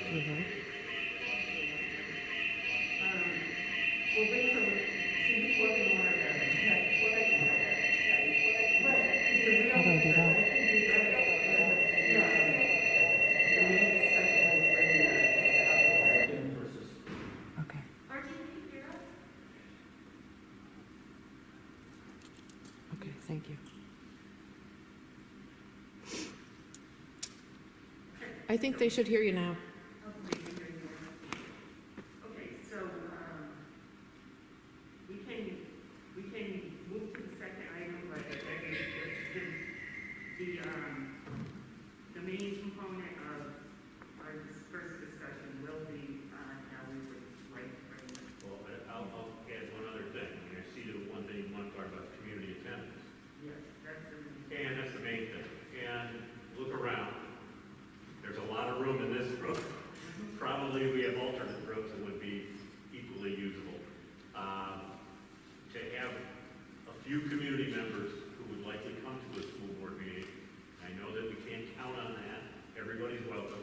Mm-hmm. We'll bring some people in order. How do I do that? Okay. Okay, thank you. I think they should hear you now. Okay, so, we can move to the second item, but the main component of our first discussion will be, how we would like to bring it. Well, I'll add one other thing. I mean, I see the one thing you want to talk about, community attendance. Yes, that's the. And that's the main thing. And look around. There's a lot of room in this room. Probably we have alternate rooms that would be equally usable. To have a few community members who would likely come to a school board meeting, I know that we can't count on that. Everybody's welcome.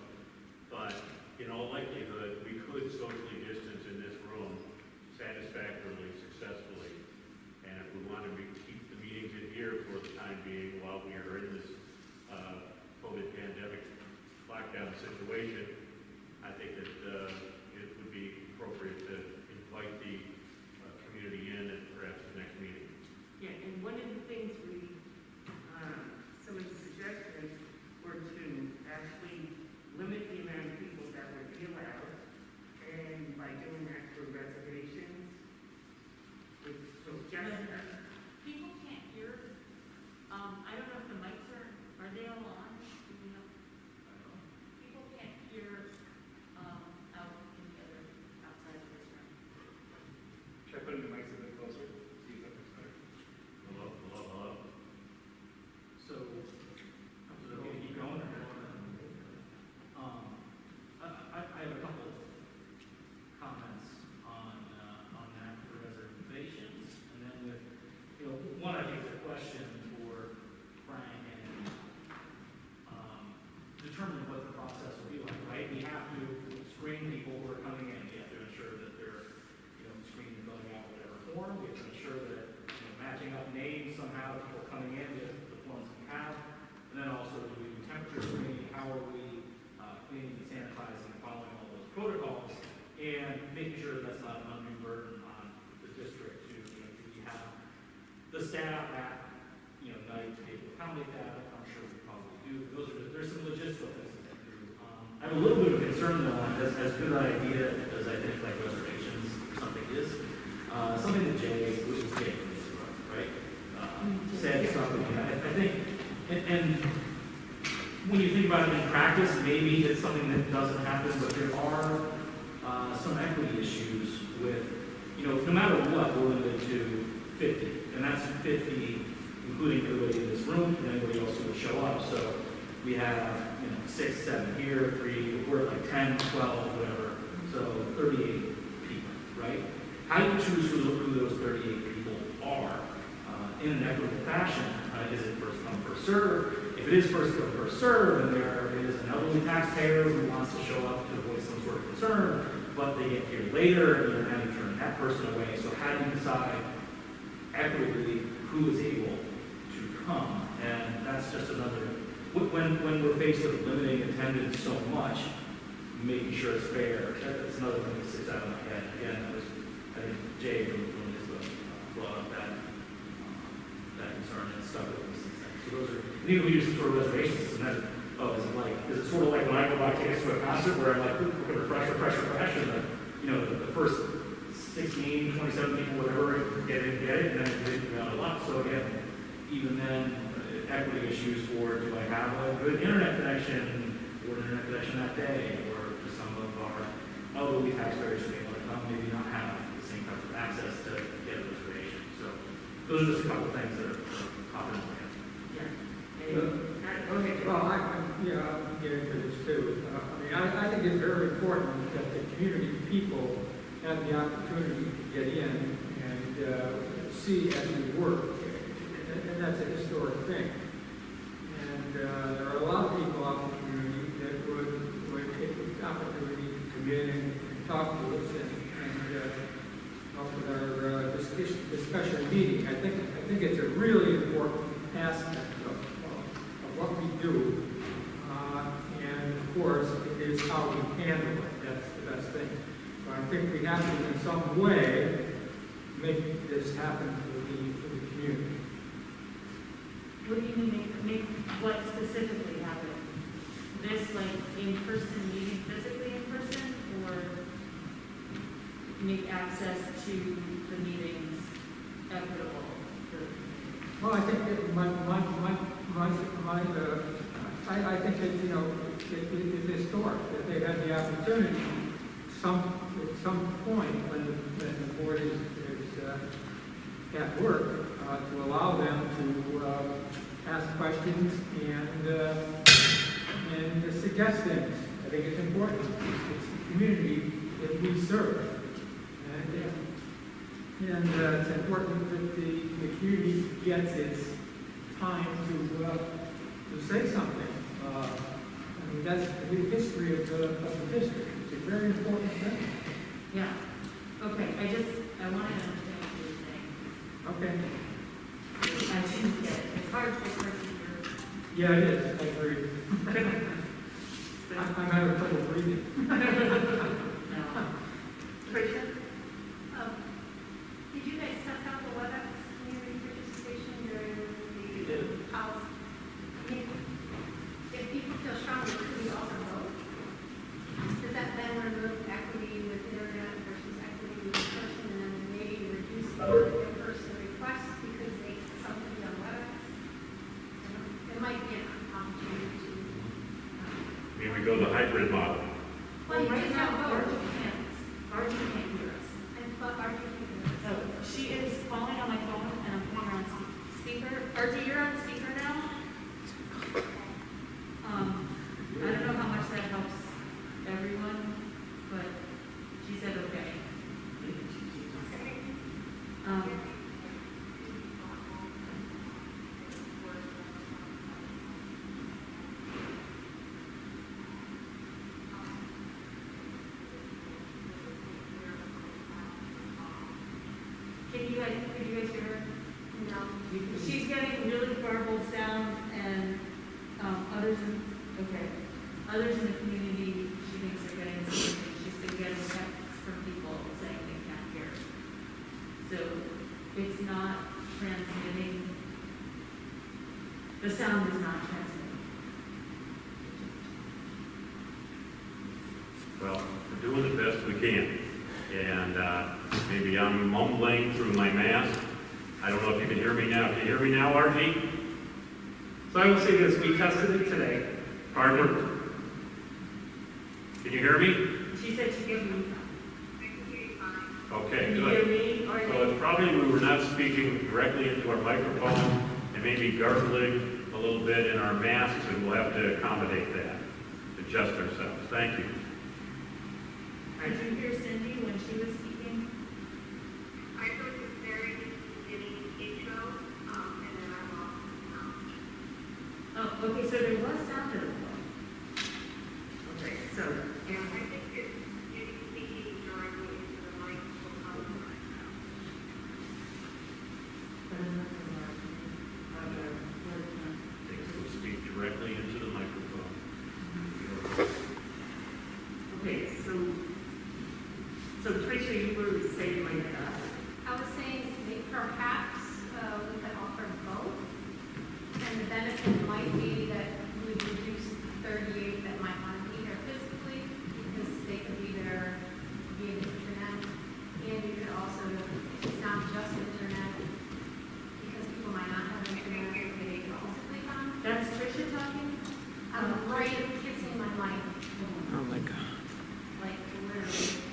But in all likelihood, we could socially distance in this room satisfactorily, successfully. And if we want to keep the meetings in here for the time being while we are in this COVID pandemic lockdown situation, I think that it would be appropriate to invite the community in at perhaps the next meeting. Yeah, and one of the things some of the suggestions were to actually limit the amount of people that would be allowed, and by doing that through reservations, so just. People can't hear. I don't know if the mics are they all on? Do you know? People can't hear out in the other outside of this room. Should I put the mics a bit closer? See if that looks better. Hello, hello, hello. So, keep going. I have a couple comments on that for reservations, and then with, one I think is a question for Frank and determine what the process will be like, right? We have to screen people who are coming in. We have to ensure that they're, screened and filling out whatever form. We have to ensure that, matching up names somehow, people coming in with the forms we have. And then also do we do temperature screening? How are we cleaning and sanitizing and following all those protocols? And making sure that's not an undue burden on the district to, do we have the staff at, night to be able to accommodate that? I'm sure we probably do. There's some logistical things to get through. I have a little bit of concern though on as good an idea as I think like reservations or something is. Something that Jay, which is Jay, right? Said something. I think, and when you think about it in practice, maybe it's something that doesn't happen, but there are some equity issues with, no matter what, we're limited to 50, and that's 50, including everybody in this room and anybody else who would show up. So we have, 6, 7 here, 3, we're at like 10, 12, whatever. So 38 people, right? How do you choose who those 38 people are in an equitable fashion? Is it first come, first serve? If it is first come, first serve, and there is an elderly taxpayer who wants to show up to voice some sort of concern, but they get here later, and you're having to turn that person away. So how do you decide equitably who is able to come? And that's just another, when we're faced with limiting attendance so much, making sure it's fair, that's another thing that sits out of my head. Again, that was, I think Jay from NISBA brought up that concern and stuff with these things. So those are, we use some sort of reservation system. That, is it sort of like when I go buy tickets to a concert where I'm like, we're going to refresh, and the first 16, 27 people, whatever, get it, and then they go out a lot. So again, even then, equity issues for, do I have a good internet connection, or an internet connection that day, or do some of our elderly taxpayers who may want to come maybe not have the same type of access to get a reservation. So those are just a couple of things that are popping in my head. Okay. Well, I'll get into this too. I think it's very important that the community people have the opportunity to get in and see as we work, and that's a historic thing. And there are a lot of people out in the community that would take the opportunity talk to us and help with our discussion meeting. I think it's a really important aspect of what we do. And of course, it is how we handle it. That's the best thing. So I think we have to, in some way, make this happen for the community. What do you mean, make what specifically happen? This, like, in-person meeting, physically in person, or make access to the meetings equitable? Well, I think that I think that, you know, it's historic, that they had the opportunity at some point when the board is at work, to allow them to ask questions and suggest things. I think it's important. It's the community that we serve. And it's important that the community gets its time to say something. I mean, that's the history of the district. It's a very important thing. Yeah, okay, I wanted to understand what you were saying. Okay. I didn't get it, it's hard for a person to Yeah, it is. I agree. I'm having trouble breathing. know. Tricia? Did you guys test out the WebEx community participation during We the did. house? I mean, if people feel strongly, could we also vote? Does that then remove equity with internet versus equity with person, and then maybe reduce the in-person requests because they something to be on WebEx? It might be an opportunity to. Maybe we go the hybrid model. Well, you Right just now, have vote. Archie can't hear us. But are you So she is calling on my phone and I'm putting her on speaker. Archie, you're on speaker now? I don't know how much that helps everyone, but she said okay. Could you guys hear her? no? She's getting really garbled sound and, others in the community, she thinks are getting the same thing. She's been getting texts from people saying they can't hear. So it's not transmitting, the sound is not transmitting. Well, we're doing the best we can. And maybe I'm mumbling through my mask. I don't know if you can hear me now. Can you hear me now, Archie? So I will say this, we tested it today. Pardon? Can you hear me? She said she gave you. Okay, Can you hear good. me, So Archie? it's probably we were not speaking directly into our microphone and maybe gargling a little bit in our masks, and we'll have to accommodate that, adjust ourselves. Thank you. Did you hear Cindy when she was speaking? I heard the very beginning intro, and then I lost the sound. Oh, okay, so there was sound in the phone. Okay, so, And I think it's speaking directly into the mic will come from They will speak directly into the microphone. okay, so Tricia, you were saying like that. I was saying that perhaps we could offer both, and the benefit might be that we would reduce 38 that might want to be there physically, because they could be there via the internet, and you could also, it's not just internet, because people might not have internet, but they could physically come. That's Tricia talking? I'm right kissing my mic, Oh, my God. like literally.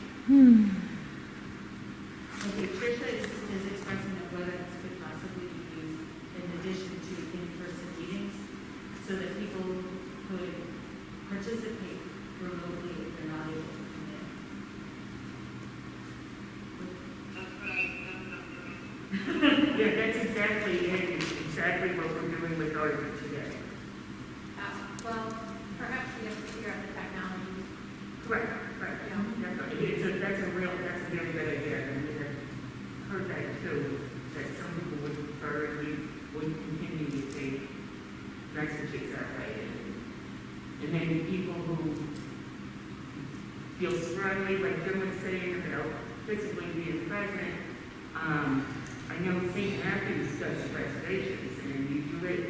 Okay, Tricia is expressing that WebEx could possibly be used in addition to in-person meetings, so that people could participate remotely if they're not able to come in. Yeah, that's exactly it, exactly what we're doing with Audit today. Well, perhaps we have to figure out the technology. Correct, right. Yeah. It's a feel strongly, like Jim was saying, about physically being present. I know St. Matthew's does reservations, and you do it,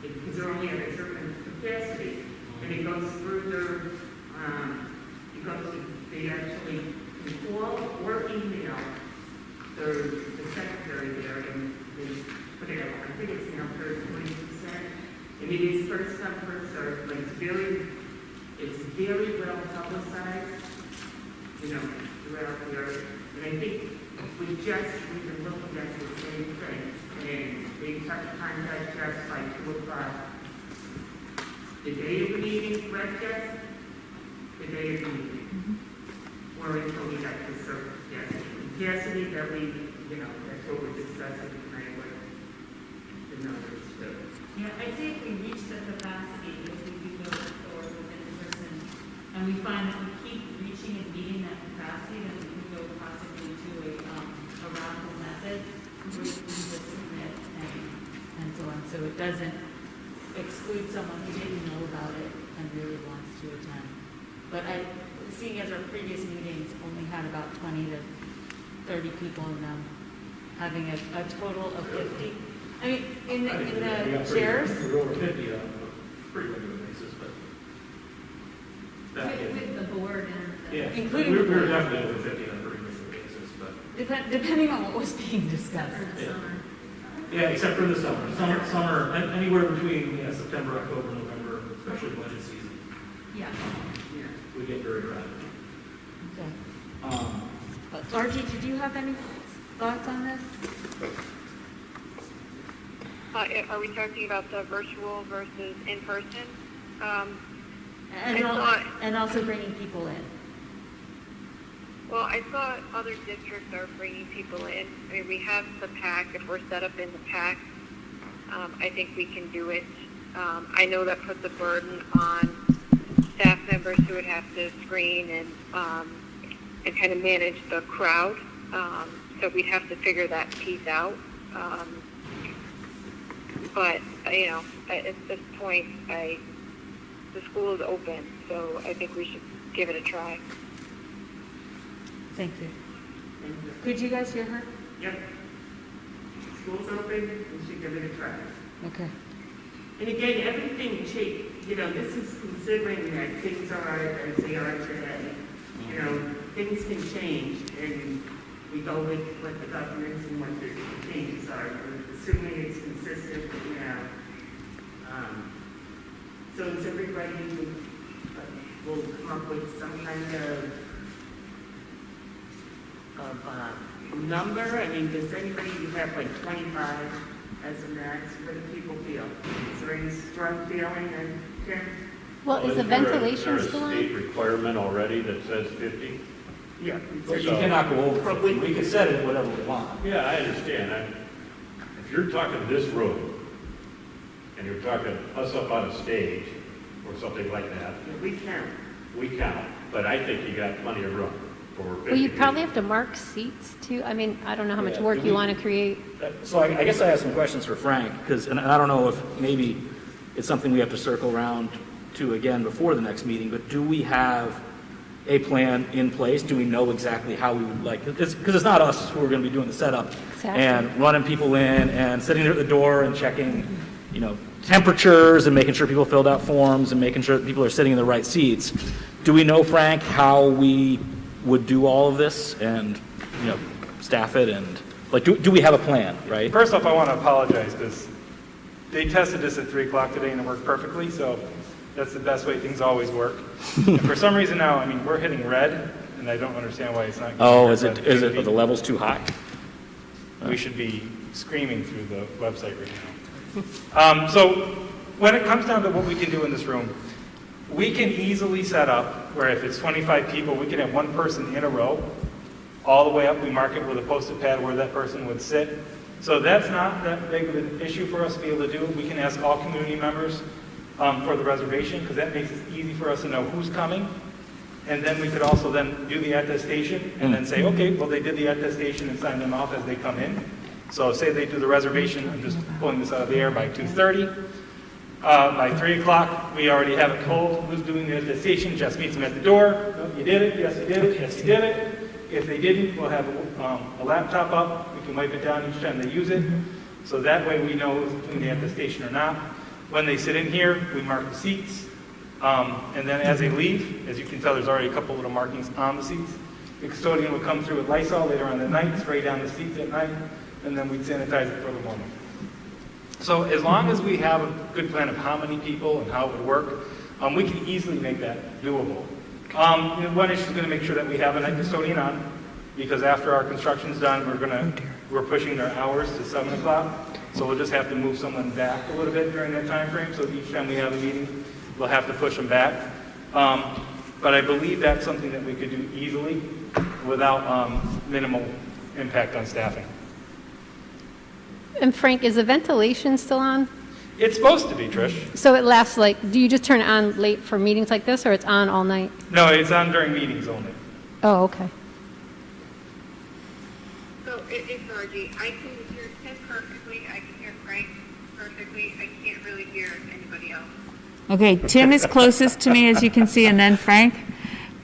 because they're only at a certain capacity, and it goes through their, they actually can call or email the secretary there, and they put it out, I think it's now 20%, and it is first come, first served, but it's very well publicized, throughout the earth, and I think we've been looking at the same thing, and they contact us by 2 o'clock. The day of the meeting, correct, Jeff? The day of the meeting. Or until we got the service, yes. Capacity that that's what we're discussing tonight, what the numbers do. Yeah, I'd say if we reach the capacity, if we do go forward with it in person, and we find that we keep reaching and meeting that capacity, then we can go possibly to a raffle method, where we just submit and so on, so it doesn't exclude someone who didn't know about it and really wants to attend. But seeing as our previous meetings only had about 20 to 30 people in them, having a total of 50. I mean, in the chairs. We're over 50 on a pretty regular basis, but. With the board and. Yeah, including we the were board. definitely over 50 on a pretty regular basis, but. Depending on what was being discussed. Yeah, except for the summer, anywhere between September, October, November, especially budget season, Yeah. we get very crowded. Okay. Archie, did you have any thoughts on this? Are we talking about the virtual versus in-person? And also bringing people in. Well, I saw other districts are bringing people in. I mean, we have the PAC. If we're set up in the PAC, I think we can do it. I know that puts a burden on staff members who would have to screen and kind of manage the crowd. So we'd have to figure that piece out. But at this point, the school is open, so I think we should give it a try. Thank you. Could you guys hear her? Yep. School's open, we should give it a try. Okay. And again, everything changed, this is considering that things are as they are today. Things can change, and we go with what the governments and what the changes are, assuming it's consistent with now. So is everybody will come up with some kind of number? I mean, does anybody have like 25 as a max? What do people feel? Is there any strong feeling? Tim? Well, is the ventilation Is still there a on? state requirement already that says 50? Yeah. But you cannot go over 50. We can set it whatever we want. Yeah, I understand. If you're talking this room, and you're talking us up on a stage, or something like that, We count. we count, but I think you got plenty of room for 50 Well, you probably people. have to mark seats too. I mean, I don't know how much Yeah, work do you we- want to create. So I guess I have some questions for Frank, and I don't know if maybe it's something we have to circle around to again before the next meeting, but do we have a plan in place? Do we know exactly how we would like, because it's not us who are going to be doing the setup Exactly. and running people in and sitting there at the door and checking, temperatures and making sure people filled out forms and making sure that people are sitting in the right seats. Do we know, Frank, how we would do all of this and, staff it and, do we have a plan, right? First off, I want to apologize because they tested this at 3 o'clock today and it worked perfectly, so that's the best way things always work. And for some reason now, we're hitting red, and I don't understand why it's not. Oh, getting red, but are the levels too high? we should be screaming through the website right now. So when it comes down to what we can do in this room, we can easily set up where if it's 25 people, we can have one person in a row, all the way up. We mark it with a post-it pad where that person would sit. So that's not that big of an issue for us to be able to do. We can ask all community members for the reservation, because that makes it easy for us to know who's coming. And then we could also then do the attestation and then say, okay, well, they did the attestation and sign them off as they come in. So say they do the reservation, I'm just pulling this out of the air, by 2:30. By 3 o'clock, we already have it told who's doing the attestation, just meets them at the door. No, you did it, yes, you did it, yes, you did it. If they didn't, we'll have a laptop up. We can wipe it down each time they use it. So that way we know who's doing the attestation or not. When they sit in here, we mark the seats. And then as they leave, as you can tell, there's already a couple little markings on the seats. The custodian would come through with Lysol later on the night, spray down the seats at night, and then we'd sanitize it for the morning. So as long as we have a good plan of how many people and how it would work, we can easily make that doable. One issue is going to make sure that we have a night custodian on, because after our construction's done, we're pushing their hours to 7 o'clock. So we'll just have to move someone back a little bit during that time frame. So each time we have a meeting, we'll have to push them back. But I believe that's something that we could do easily without minimal impact on staffing. And Frank, is the ventilation still on? It's supposed to be, Trish. So it lasts do you just turn it on late for meetings like this, or it's on all night? No, it's on during meetings only. Oh, okay. So it's Margie. I can hear Tim perfectly. I can hear Frank perfectly. I can't really hear anybody else. Okay, Tim is closest to me, as you can see, and then Frank.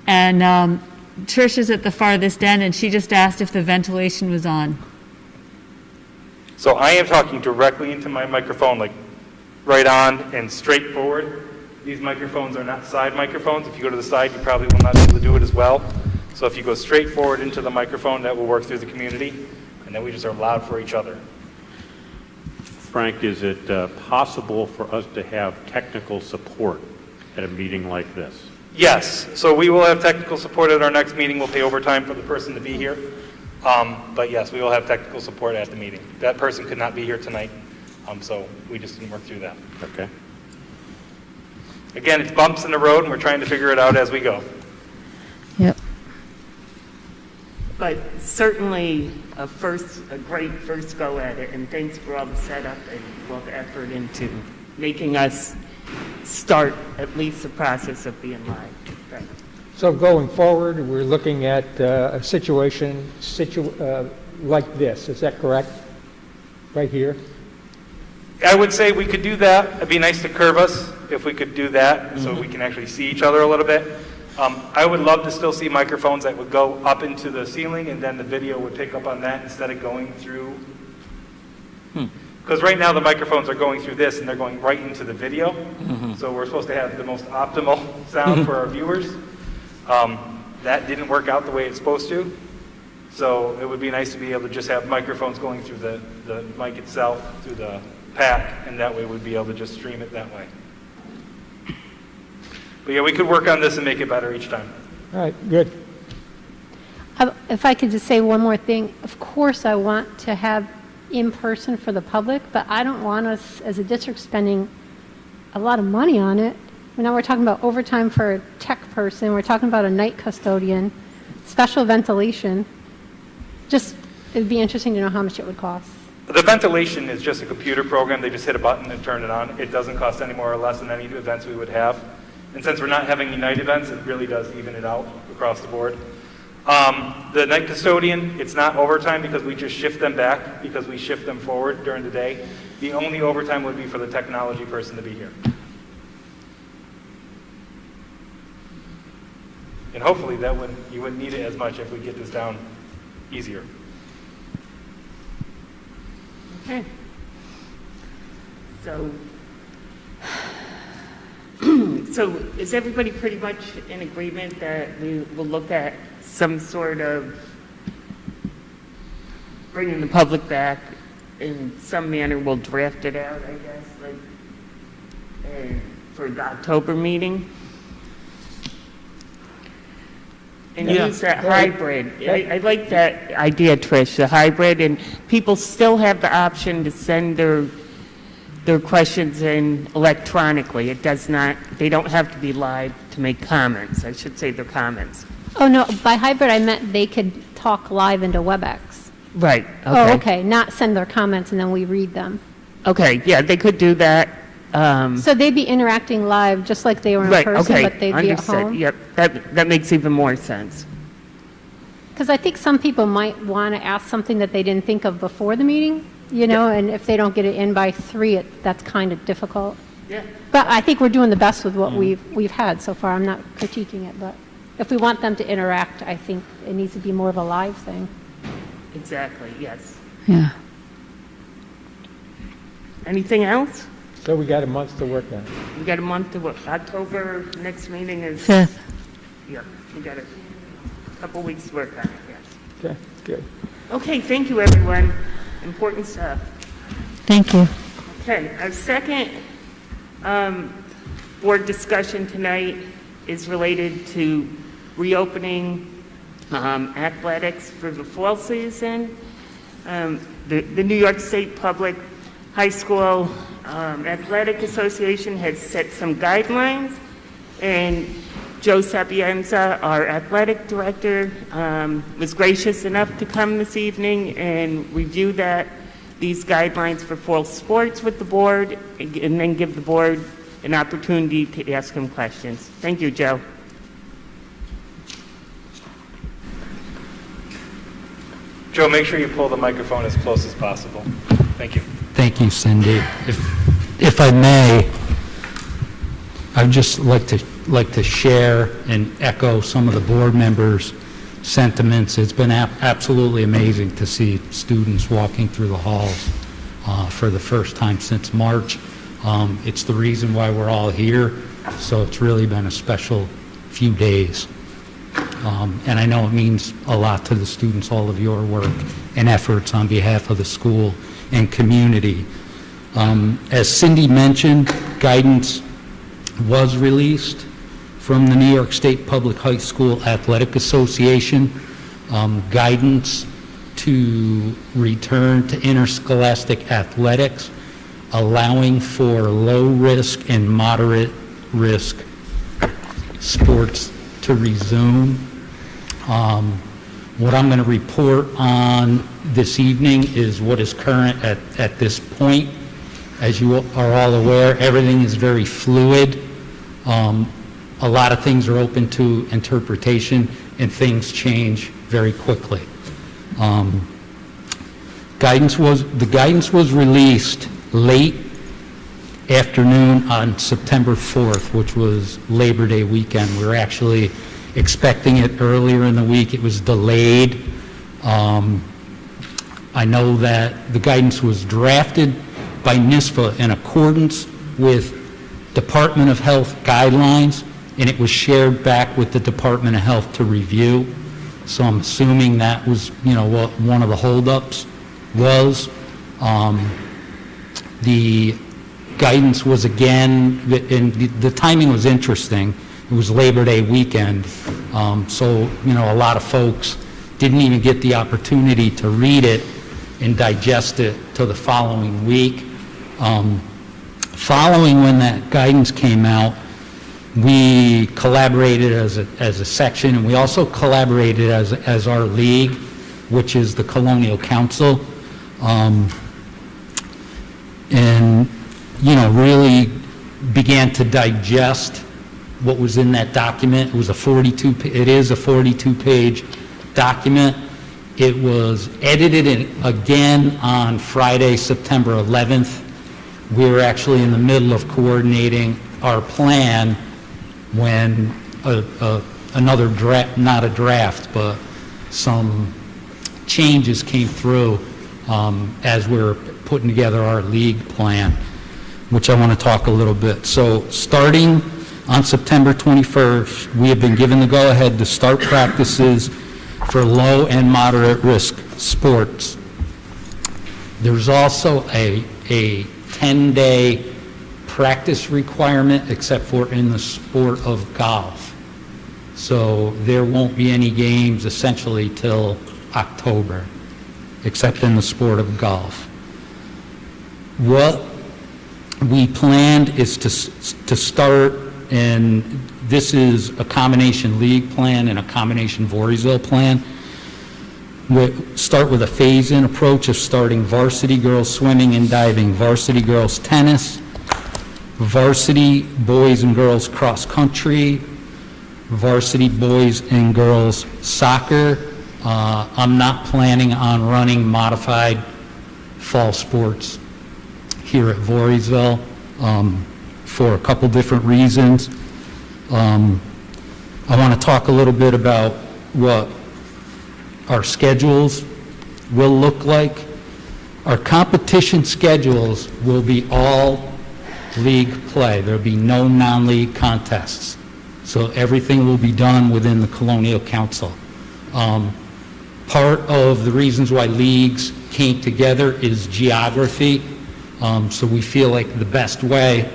And Trish is at the farthest end, and she just asked if the ventilation was on. So I am talking directly into my microphone, like right on and straight forward. These microphones are not side microphones. If you go to the side, you probably will not be able to do it as well. So if you go straight forward into the microphone, that will work through the community, and then we just are loud for each other. Frank, is it possible for us to have technical support at a meeting like this? Yes, so we will have technical support at our next meeting. We'll pay overtime for the person to be here. But yes, we will have technical support at the meeting. That person could not be here tonight, so we just didn't work through that. Okay. Again, it's bumps in the road, and we're trying to figure it out as we go. Yep. But certainly a great first go at it, and thanks for all the setup and all the effort into making us start at least the process of being live. Thanks. So going forward, we're looking at a situation like this, is that correct? Right here? I would say we could do that. It'd be nice to curve us if we could do that, so we can actually see each other a little bit. I would love to still see microphones that would go up into the ceiling, and then the video would pick up on that instead of going through. Because right now the microphones are going through this, and they're going right into the video. So we're supposed to have the most optimal sound for our viewers. That didn't work out the way it's supposed to. So it would be nice to be able to just have microphones going through the mic itself, through the pack, and that way we'd be able to just stream it that way. But yeah, we could work on this and make it better each time. All right, good. If I could just say one more thing, of course I want to have in person for the public, but I don't want us as a district spending a lot of money on it. Now we're talking about overtime for a tech person, we're talking about a night custodian, special ventilation. Just, it'd be interesting to know how much it would cost. The ventilation is just a computer program. They just hit a button and turn it on. It doesn't cost any more or less than any events we would have. And since we're not having any night events, it really does even it out across the board. The night custodian, it's not overtime because we just shift them back because we shift them forward during the day. The only overtime would be for the technology person to be here. And hopefully you wouldn't need it as much if we get this down easier. Okay. So is everybody pretty much in agreement that we will look at some sort of bringing the public back in some manner? We'll draft it out, I guess, for the October meeting? And use that hybrid. I like that idea, Trish, the hybrid, and people still have the option to send their questions in electronically. They don't have to be live to make comments. I should say their comments. Oh, no, by hybrid I meant they could talk live into WebEx. Right, okay. Oh, okay, not send their comments and then we read them. Okay, yeah, they could do that. So they'd be interacting live just like they were in person, okay, but they'd be at understood. home? Yep, that makes even more sense. Because I think some people might want to ask something that they didn't think of before the meeting, and if they don't get it in by 3, that's kind of difficult. Yeah. But I think we're doing the best with what we've had so far. I'm not critiquing it, but if we want them to interact, I think it needs to be more of a live thing. Exactly, yes. Yeah. Anything else? So we got a month to work on. We got a month to work. October, next meeting is, 5th. yeah, we got a couple weeks to work on it, yes. Okay, good. Okay, thank you, everyone. Important stuff. Thank you. Okay, our second board discussion tonight is related to reopening athletics for the fall season. The New York State Public High School Athletic Association has set some guidelines, and Joe Sapienza, our athletic director, was gracious enough to come this evening and review these guidelines for fall sports with the board, and then give the board an opportunity to ask him questions. Thank you, Joe. Joe, make sure you pull the microphone as close as possible. Thank you. Thank you, Cindy. If I may, I'd just like to share and echo some of the board members' sentiments. It's been absolutely amazing to see students walking through the halls for the first time since March. It's the reason why we're all here, so it's really been a special few days. And I know it means a lot to the students, all of your work and efforts on behalf of the school and community. As Cindy mentioned, guidance was released from the New York State Public High School Athletic Association, guidance to return to interscholastic athletics, allowing for low-risk and moderate-risk sports to resume. What I'm going to report on this evening is what is current at this point. As you are all aware, everything is very fluid. A lot of things are open to interpretation, and things change very quickly. The guidance was released late afternoon on September 4th, which was Labor Day weekend. We were actually expecting it earlier in the week. It was delayed. I know that the guidance was drafted by NISFA in accordance with Department of Health guidelines, and it was shared back with the Department of Health to review. So I'm assuming that was, what one of the holdups was. The guidance was again, and the timing was interesting. It was Labor Day weekend, so a lot of folks didn't even get the opportunity to read it and digest it till the following week. Following when that guidance came out, we collaborated as a section, and we also collaborated as our league, which is the Colonial Council, and really began to digest what was in that document. It is a 42-page document. It was edited again on Friday, September 11th. We were actually in the middle of coordinating our plan when another draft, not a draft, but some changes came through as we were putting together our league plan, which I want to talk a little bit. So starting on September 21st, we have been given the go-ahead to start practices for low and moderate risk sports. There's also a 10-day practice requirement, except for in the sport of golf. So there won't be any games essentially till October, except in the sport of golf. What we planned is to start, and this is a combination league plan and a combination Voorheesville plan. We start with a phase-in approach of starting varsity girls swimming and diving, varsity girls tennis, varsity boys and girls cross country, varsity boys and girls soccer. I'm not planning on running modified fall sports here at Voorheesville. for a couple different reasons. I want to talk a little bit about what our schedules will look like. Our competition schedules will be all league play. There'll be no non-league contests. So everything will be done within the Colonial Council. Part of the reasons why leagues came together is geography. So we feel like the best way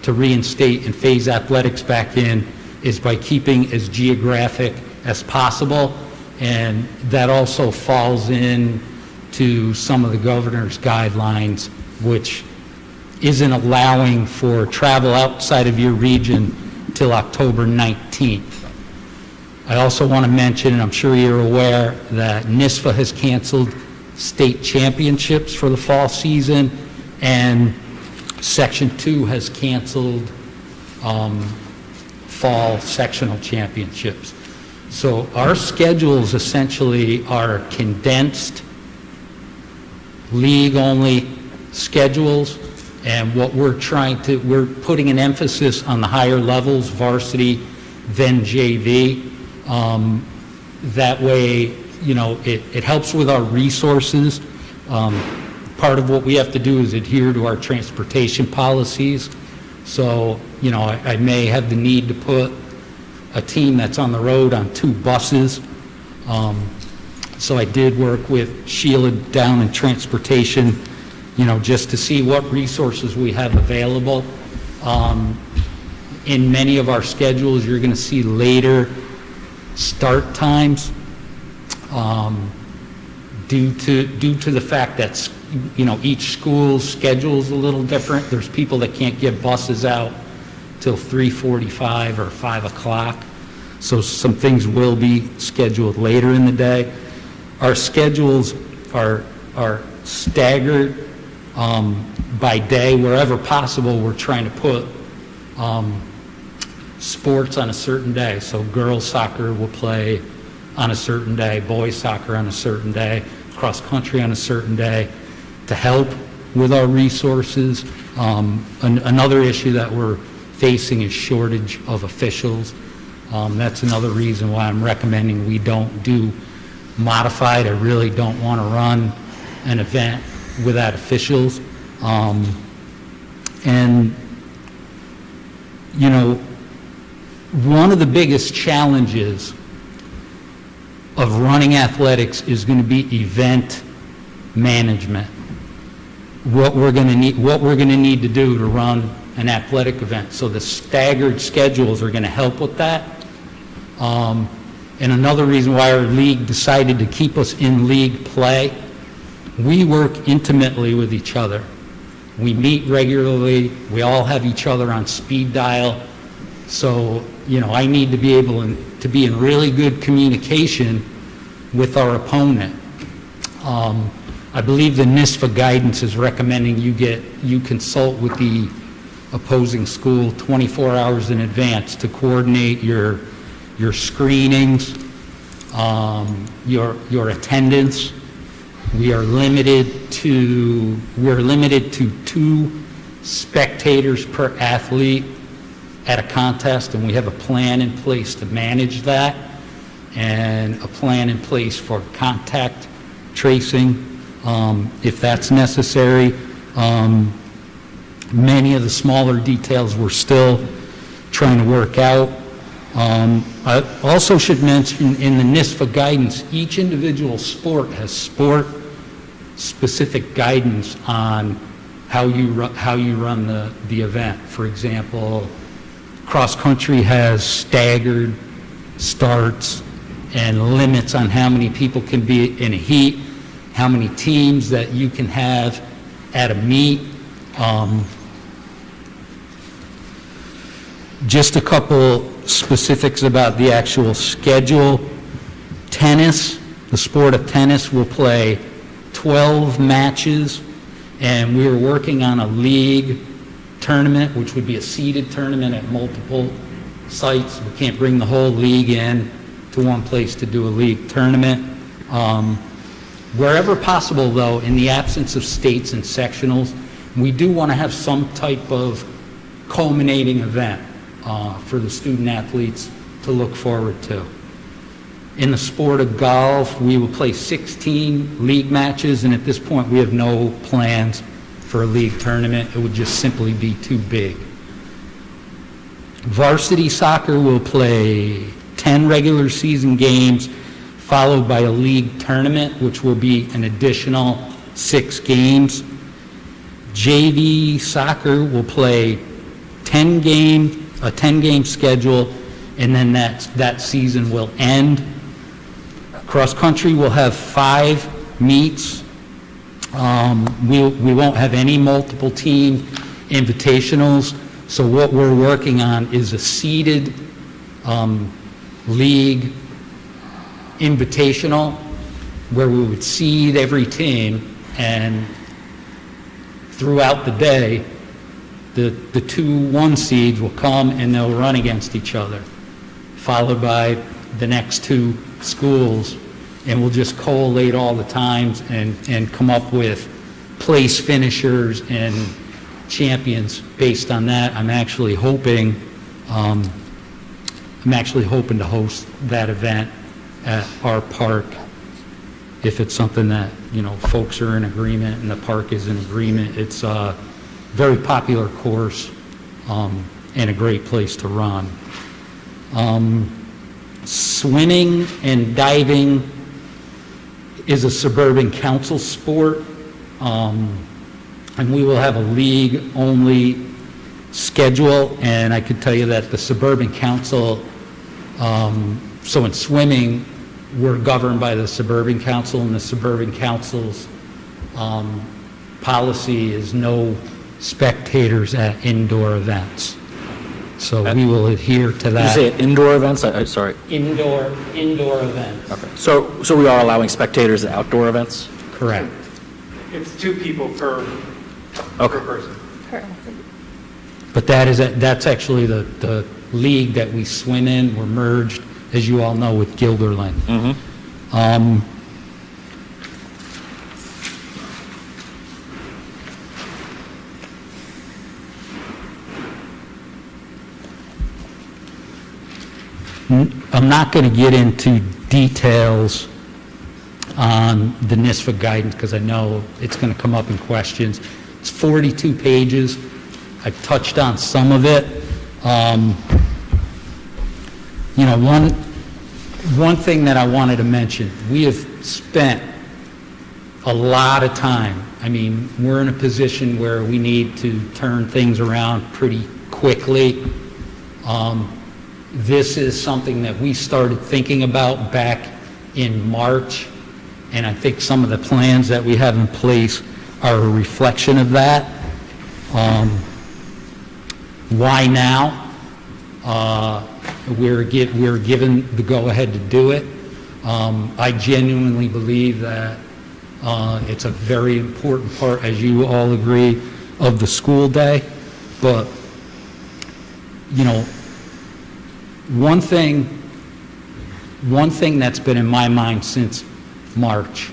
to reinstate and phase athletics back in is by keeping as geographic as possible. And that also falls in to some of the governor's guidelines, which isn't allowing for travel outside of your region till October 19th. I also want to mention, and I'm sure you're aware, that NISFA has canceled state championships for the fall season, and Section 2 has canceled fall sectional championships. So our schedules essentially are condensed, league-only schedules, and what we're putting an emphasis on the higher levels, varsity, then JV. That way, you know, it helps with our resources. Part of what we have to do is adhere to our transportation policies. So, you know, I may have the need to put a team that's on the road on 2 buses. So I did work with Sheila down in transportation, you know, just to see what resources we have available. In many of our schedules, you're going to see later start times due to the fact that, you know, each school's schedule is a little different. There's people that can't get buses out till 3:45 or 5 o'clock. So some things will be scheduled later in the day. Our schedules are staggered by day. Wherever possible, we're trying to put sports on a certain day. So girls soccer will play on a certain day, boys soccer on a certain day, cross country on a certain day, to help with our resources. Another issue that we're facing is shortage of officials. That's another reason why I'm recommending we don't do modified. I really don't want to run an event without officials. And, you know, one of the biggest challenges of running athletics is going to be event management. What we're going to need to do to run an athletic event. So the staggered schedules are going to help with that. And another reason why our league decided to keep us in league play, we work intimately with each other. We meet regularly. We all have each other on speed dial. So, you know, I need to be able to be in really good communication with our opponent. I believe the NISFA guidance is recommending you consult with the opposing school 24 hours in advance to coordinate your screenings, your attendance. We're limited to 2 spectators per athlete at a contest, and we have a plan in place to manage that, and a plan in place for contact tracing if that's necessary. Many of the smaller details we're still trying to work out. I also should mention in the NISFA guidance, each individual sport has sport-specific guidance on how you run the event. For example, cross country has staggered starts and limits on how many people can be in a heat, how many teams that you can have at a meet. Just a couple specifics about the actual schedule. Tennis, the sport of tennis, will play 12 matches, and we're working on a league tournament, which would be a seeded tournament at multiple sites. We can't bring the whole league in to one place to do a league tournament. Wherever possible, though, in the absence of states and sectionals, we do want to have some type of culminating event for the student athletes to look forward to. In the sport of golf, we will play 16 league matches, and at this point, we have no plans for a league tournament. It would just simply be too big. Varsity soccer will play 10 regular season games, followed by a league tournament, which will be an additional 6 games. JV soccer will play a 10-game schedule, and then that season will end. Cross country will have 5 meets. We won't have any multiple team invitationals. So what we're working on is a seeded league invitational where we would seed every team, and throughout the day, the 2 1 seeds will come and they'll run against each other, followed by the next 2 schools, and we'll just collate all the times and come up with place finishers and champions based on that. I'm actually hoping to host that event at our park if it's something that, folks are in agreement and the park is in agreement. It's a very popular course and a great place to run. Swimming and diving is a suburban council sport, and we will have a league-only schedule, and I could tell you that the suburban council, so in swimming, we're governed by the suburban council, and the suburban council's policy is no spectators at indoor events. So we will adhere to that. Did you say indoor events? Sorry. Indoor events. Okay. So we are allowing spectators at outdoor events? Correct. It's 2 people per person. But that's actually the league that we swim in. We're merged, as you all know, with Gilderland. Mm-hmm. I'm not going to get into details on the NISFA guidance because I know it's going to come up in questions. It's 42 pages. I've touched on some of it. One thing that I wanted to mention, we have spent a lot of time. I mean, we're in a position where we need to turn things around pretty quickly. This is something that we started thinking about back in March, and I think some of the plans that we have in place are a reflection of that. Why now? We're given the go-ahead to do it. I genuinely believe that it's a very important part, as you all agree, of the school day. But, one thing that's been in my mind since March,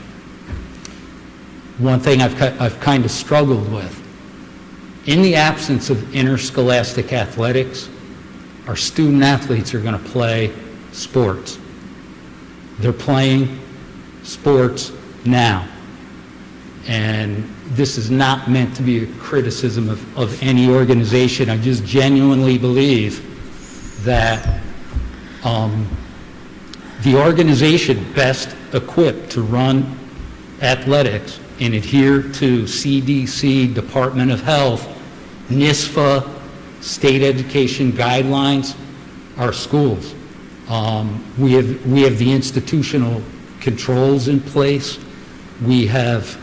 one thing I've kind of struggled with, in the absence of interscholastic athletics, our student athletes are going to play sports. They're playing sports now. And this is not meant to be a criticism of any organization. I just genuinely believe that the organization best equipped to run athletics and adhere to CDC, Department of Health, NISFA, state education guidelines are schools. We have the institutional controls in place. We have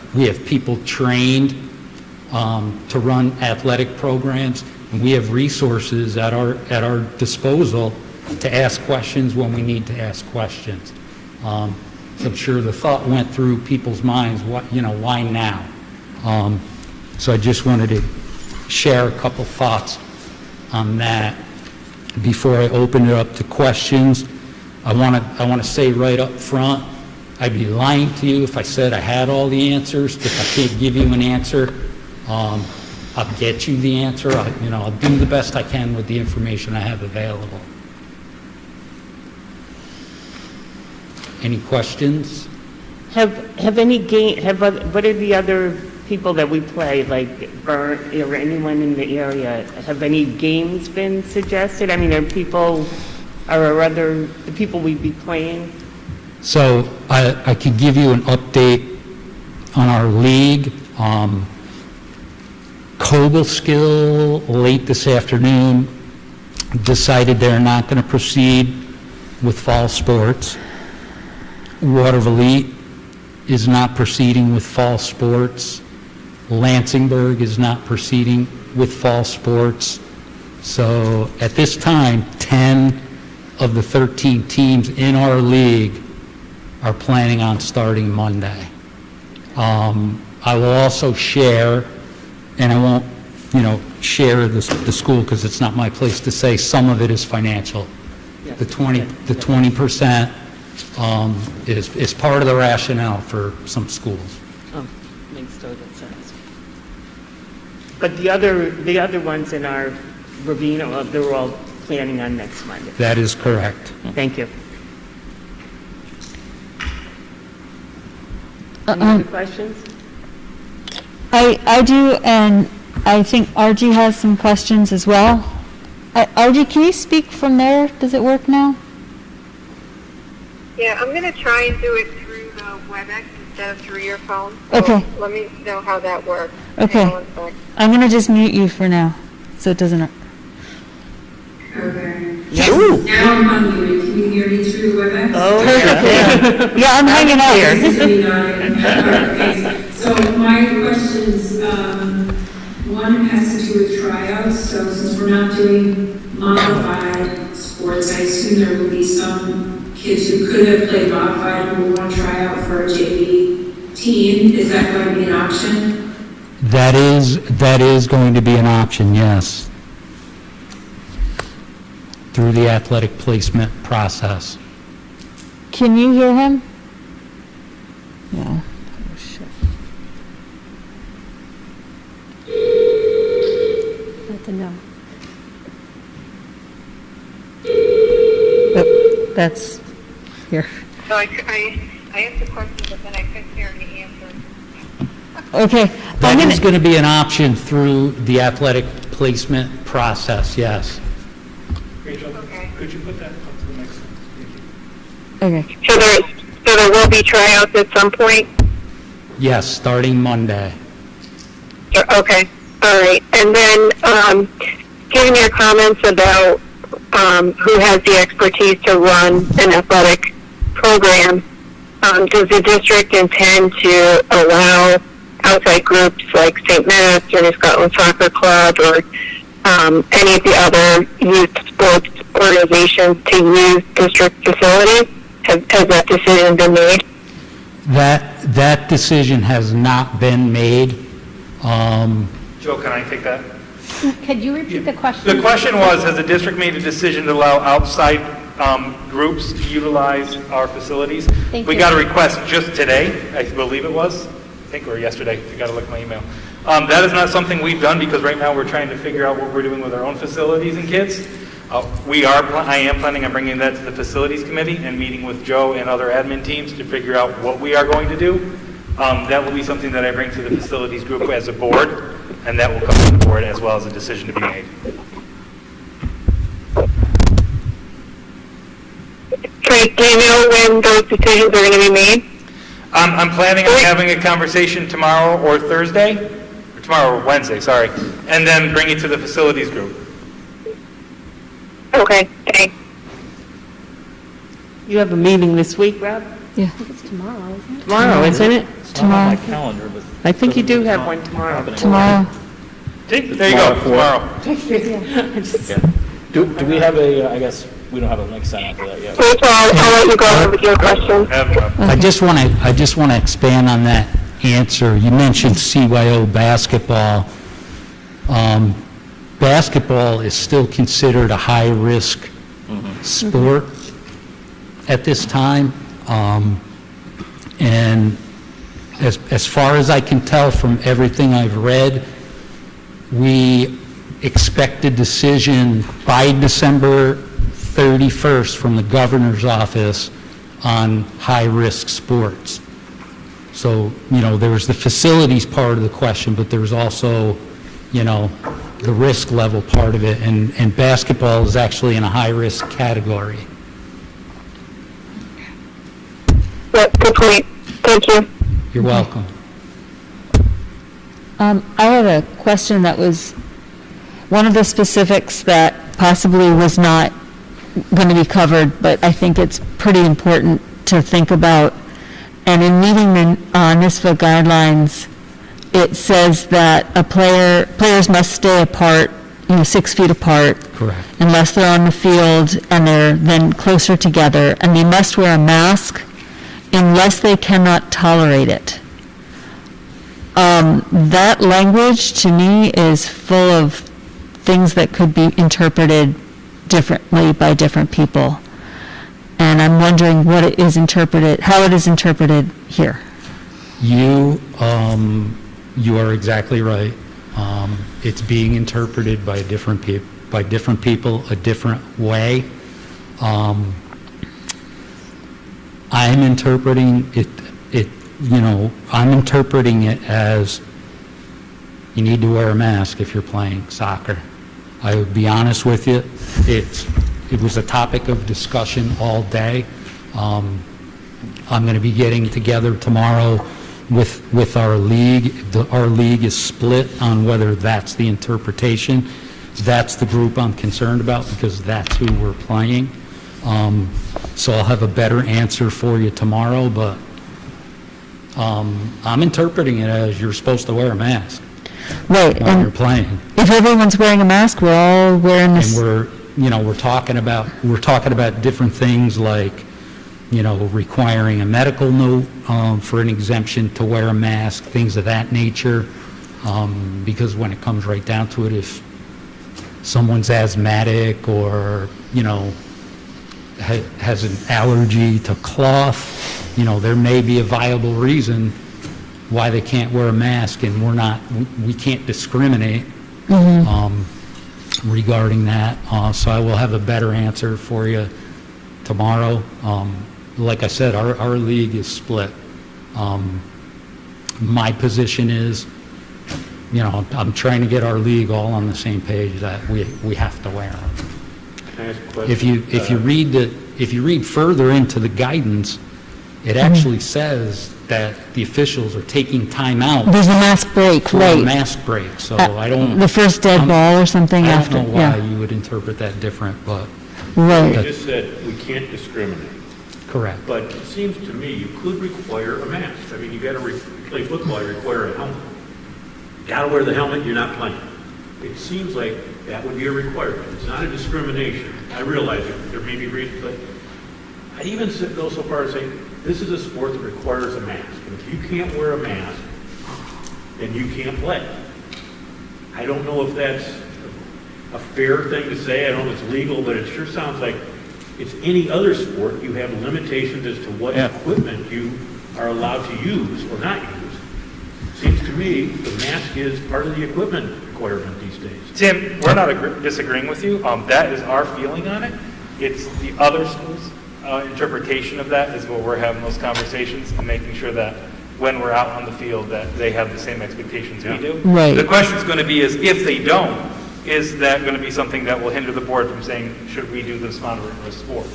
people trained to run athletic programs, and we have resources at our disposal to ask questions when we need to ask questions. So I'm sure the thought went through people's minds, why now? So I just wanted to share a couple thoughts on that before I open it up to questions. I want to say right up front, I'd be lying to you if I said I had all the answers. If I can't give you an answer, I'll get you the answer. I'll do the best I can with the information I have available. Any questions? Have any game, what are the other people that we play, like Bert or anyone in the area, have any games been suggested? I mean, are the people we'd be playing? So I could give you an update on our league. Cobleskill, late this afternoon, decided they're not going to proceed with fall sports. Waterville Elite is not proceeding with fall sports. Lansingburg is not proceeding with fall sports. So at this time, 10 of the 13 teams in our league are planning on starting Monday. I will also share, and I won't, share the school because it's not my place to say, some of it is financial. The 20% is part of the rationale for some schools. Oh, makes total sense. But the other ones in our Ravina, they're all planning on next Monday. That is correct. Thank you. Any other questions? I do, and I think RG has some questions as well. RG, can you speak from there? Does it work now? Yeah, I'm going to try and do it through the WebEx instead of through your phone. So Okay. let me know how that works. Okay. Hang on 1 sec. I'm going to just mute you for now, so it doesn't... Okay. Yes. Now I'm unmuted. Can you hear me through the WebEx? Oh, Perfect. Yeah, I'm hanging out here. Okay. So my questions, one has to do with tryouts. So since we're not doing modified sports, I assume there will be some kids who could have played modified who will want to try out for a JV team. Is that going to be an option? That is going to be an option, yes, through the athletic placement process. Can you hear him? No. Oh, shit. That's a no. Oh, that's here. So I asked the question, but then I couldn't hear any answer. Okay. That is going to be an option through the athletic placement process, yes. Rachel, Okay. could you put that up to the next one? Thank you. Okay. So there will be tryouts at some point? Yes, starting Monday. Okay, all right. And then, given your comments about who has the expertise to run an athletic program, does the district intend to allow outside groups like St. Matt's or the Scotland Soccer Club or any of the other youth sports organizations to use district facilities? Has that decision been made? That decision has not been made. Joe, can I take that? Could you repeat the question? The question was, has the district made a decision to allow outside groups to utilize our facilities? Thank We you. got a request just today, I believe it was, I think, or yesterday, I got to look at my email. That is not something we've done because right now we're trying to figure out what we're doing with our own facilities and kids. I am planning on bringing that to the facilities committee and meeting with Joe and other admin teams to figure out what we are going to do. That will be something that I bring to the facilities group as a board, and that will come to the board as well as a decision to be made. Frank, do you know when those decisions are going to be made? I'm planning on having a conversation tomorrow or Thursday, or tomorrow or Wednesday, sorry, and then bring it to the facilities group. Okay, thanks. You have a meeting this week, Rob? Yeah. It's tomorrow, isn't it? Tomorrow, isn't it? Tomorrow. calendar, but I think you do have one tomorrow. Tomorrow. See, there you go, tomorrow. do we have a, I guess, we don't have a link sent out to that yet. Rachel, I'll let you go on with your question. I just want to expand on that answer. You mentioned CYO basketball. Basketball is still considered a high-risk sport at this time. And as far as I can tell from everything I've read, We expect a decision by December 31st from the governor's office on high-risk sports. So, there's the facilities part of the question, but there's also, the risk level part of it, and basketball is actually in a high-risk category. Yep, good point. Thank you. You're welcome. I had a question that was one of the specifics that possibly was not going to be covered, but I think it's pretty important to think about. And in meeting the NISVA guidelines, it says that players must stay apart, 6 feet apart. Correct. Unless they're on the field and they're then closer together, and they must wear a mask unless they cannot tolerate it. That language, to me, is full of things that could be interpreted differently by different people. And I'm wondering how it is interpreted here. You are exactly right. It's being interpreted by different people a different way. I'm interpreting it. I'm interpreting it as you need to wear a mask if you're playing soccer. I would be honest with you. It was a topic of discussion all day. I'm going to be getting together tomorrow with our league. Our league is split on whether that's the interpretation. That's the group I'm concerned about because that's who we're playing. So I'll have a better answer for you tomorrow, but I'm interpreting it as you're supposed to wear a mask. Right. When you're playing. If everyone's wearing a mask, we're all wearing this. And we're talking about different things like, requiring a medical note for an exemption to wear a mask, things of that nature. Because when it comes right down to it, if someone's asthmatic or, has an allergy to cloth, there may be a viable reason why they can't wear a mask, and we can't discriminate regarding that. So I will have a better answer for you tomorrow. Like I said, our league is split. My position is, I'm trying to get our league all on the same page that we have to wear them. Can I ask a question? If you read further into the guidance, it actually says that the officials are taking time out. There's a mask break, for right? a mask break. So I don't. The first dead ball or something after. I don't know why you would interpret that different, but. Right. You just said we can't discriminate. Correct. But it seems to me you could require a mask. I mean, you got to play football, you require a helmet. Got to wear the helmet, you're not playing. It seems like that would be a requirement. It's not a discrimination. I realize there may be reasons, but I even go so far as saying this is a sport that requires a mask. And if you can't wear a mask, then you can't play. I don't know if that's a fair thing to say. I don't know if it's legal, but it sure sounds like it's any other sport. You have limitations as to what equipment you are allowed to use or not use. Seems to me the mask is part of the equipment requirement these days. Tim, we're not disagreeing with you. That is our feeling on it. It's the other schools' interpretation of that is what we're having those conversations and making sure that when we're out on the field that they have the same expectations we do. Right. The question is going to be is if they don't, is that going to be something that will hinder the board from saying, should we do this moderate risk sport?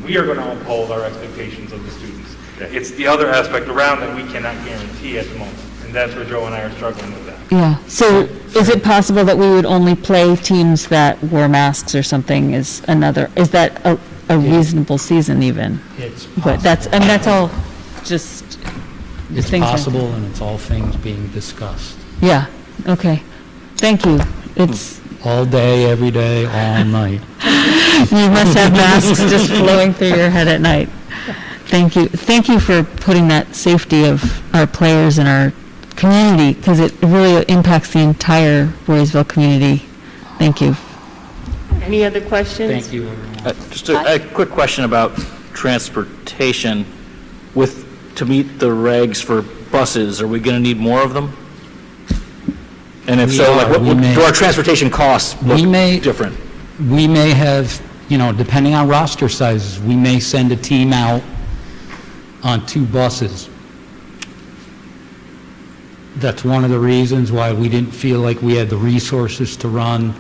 We are going to uphold our expectations of the students. Okay. It's the other aspect around that we cannot guarantee at the moment. And that's where Joe and I are struggling with that. Yeah. So is it possible that we would only play teams that wear masks or something is that a reasonable season even? It's possible. But that's all just It's things possible, and it's all things being discussed. Yeah. Okay. Thank you. It's All day, every day, all night. you must have masks just flowing through your head at night. Thank you. Thank you for putting that safety of our players and our community, because it really impacts the entire Voorheesville community. Thank you. Any other questions? Thank you, everyone. Just a quick question about transportation. To meet the regs for buses, are we going to need more of them? And if We so, like, are. We may- do our transportation costs look different? We may have, depending on roster sizes, we may send a team out on 2 buses. That's one of the reasons why we didn't feel like we had the resources to run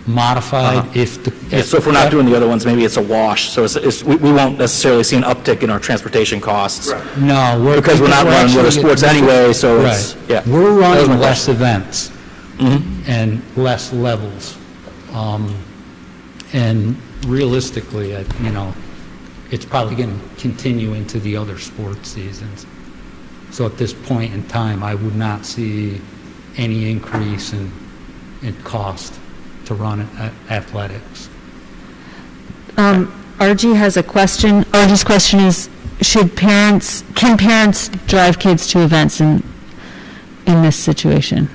modified So if we're not doing the other ones, maybe it's a wash, so we won't necessarily see an uptick in our transportation costs. No, Because we're not running the other sports anyway, so it's, Right. yeah. We're That was my running less question. events and less levels. And realistically, it's probably going to continue into the other sports seasons. So at this point in time, I would not see any increase in cost to run athletics. RG has a question. RG's question is, can parents drive kids to events in this situation?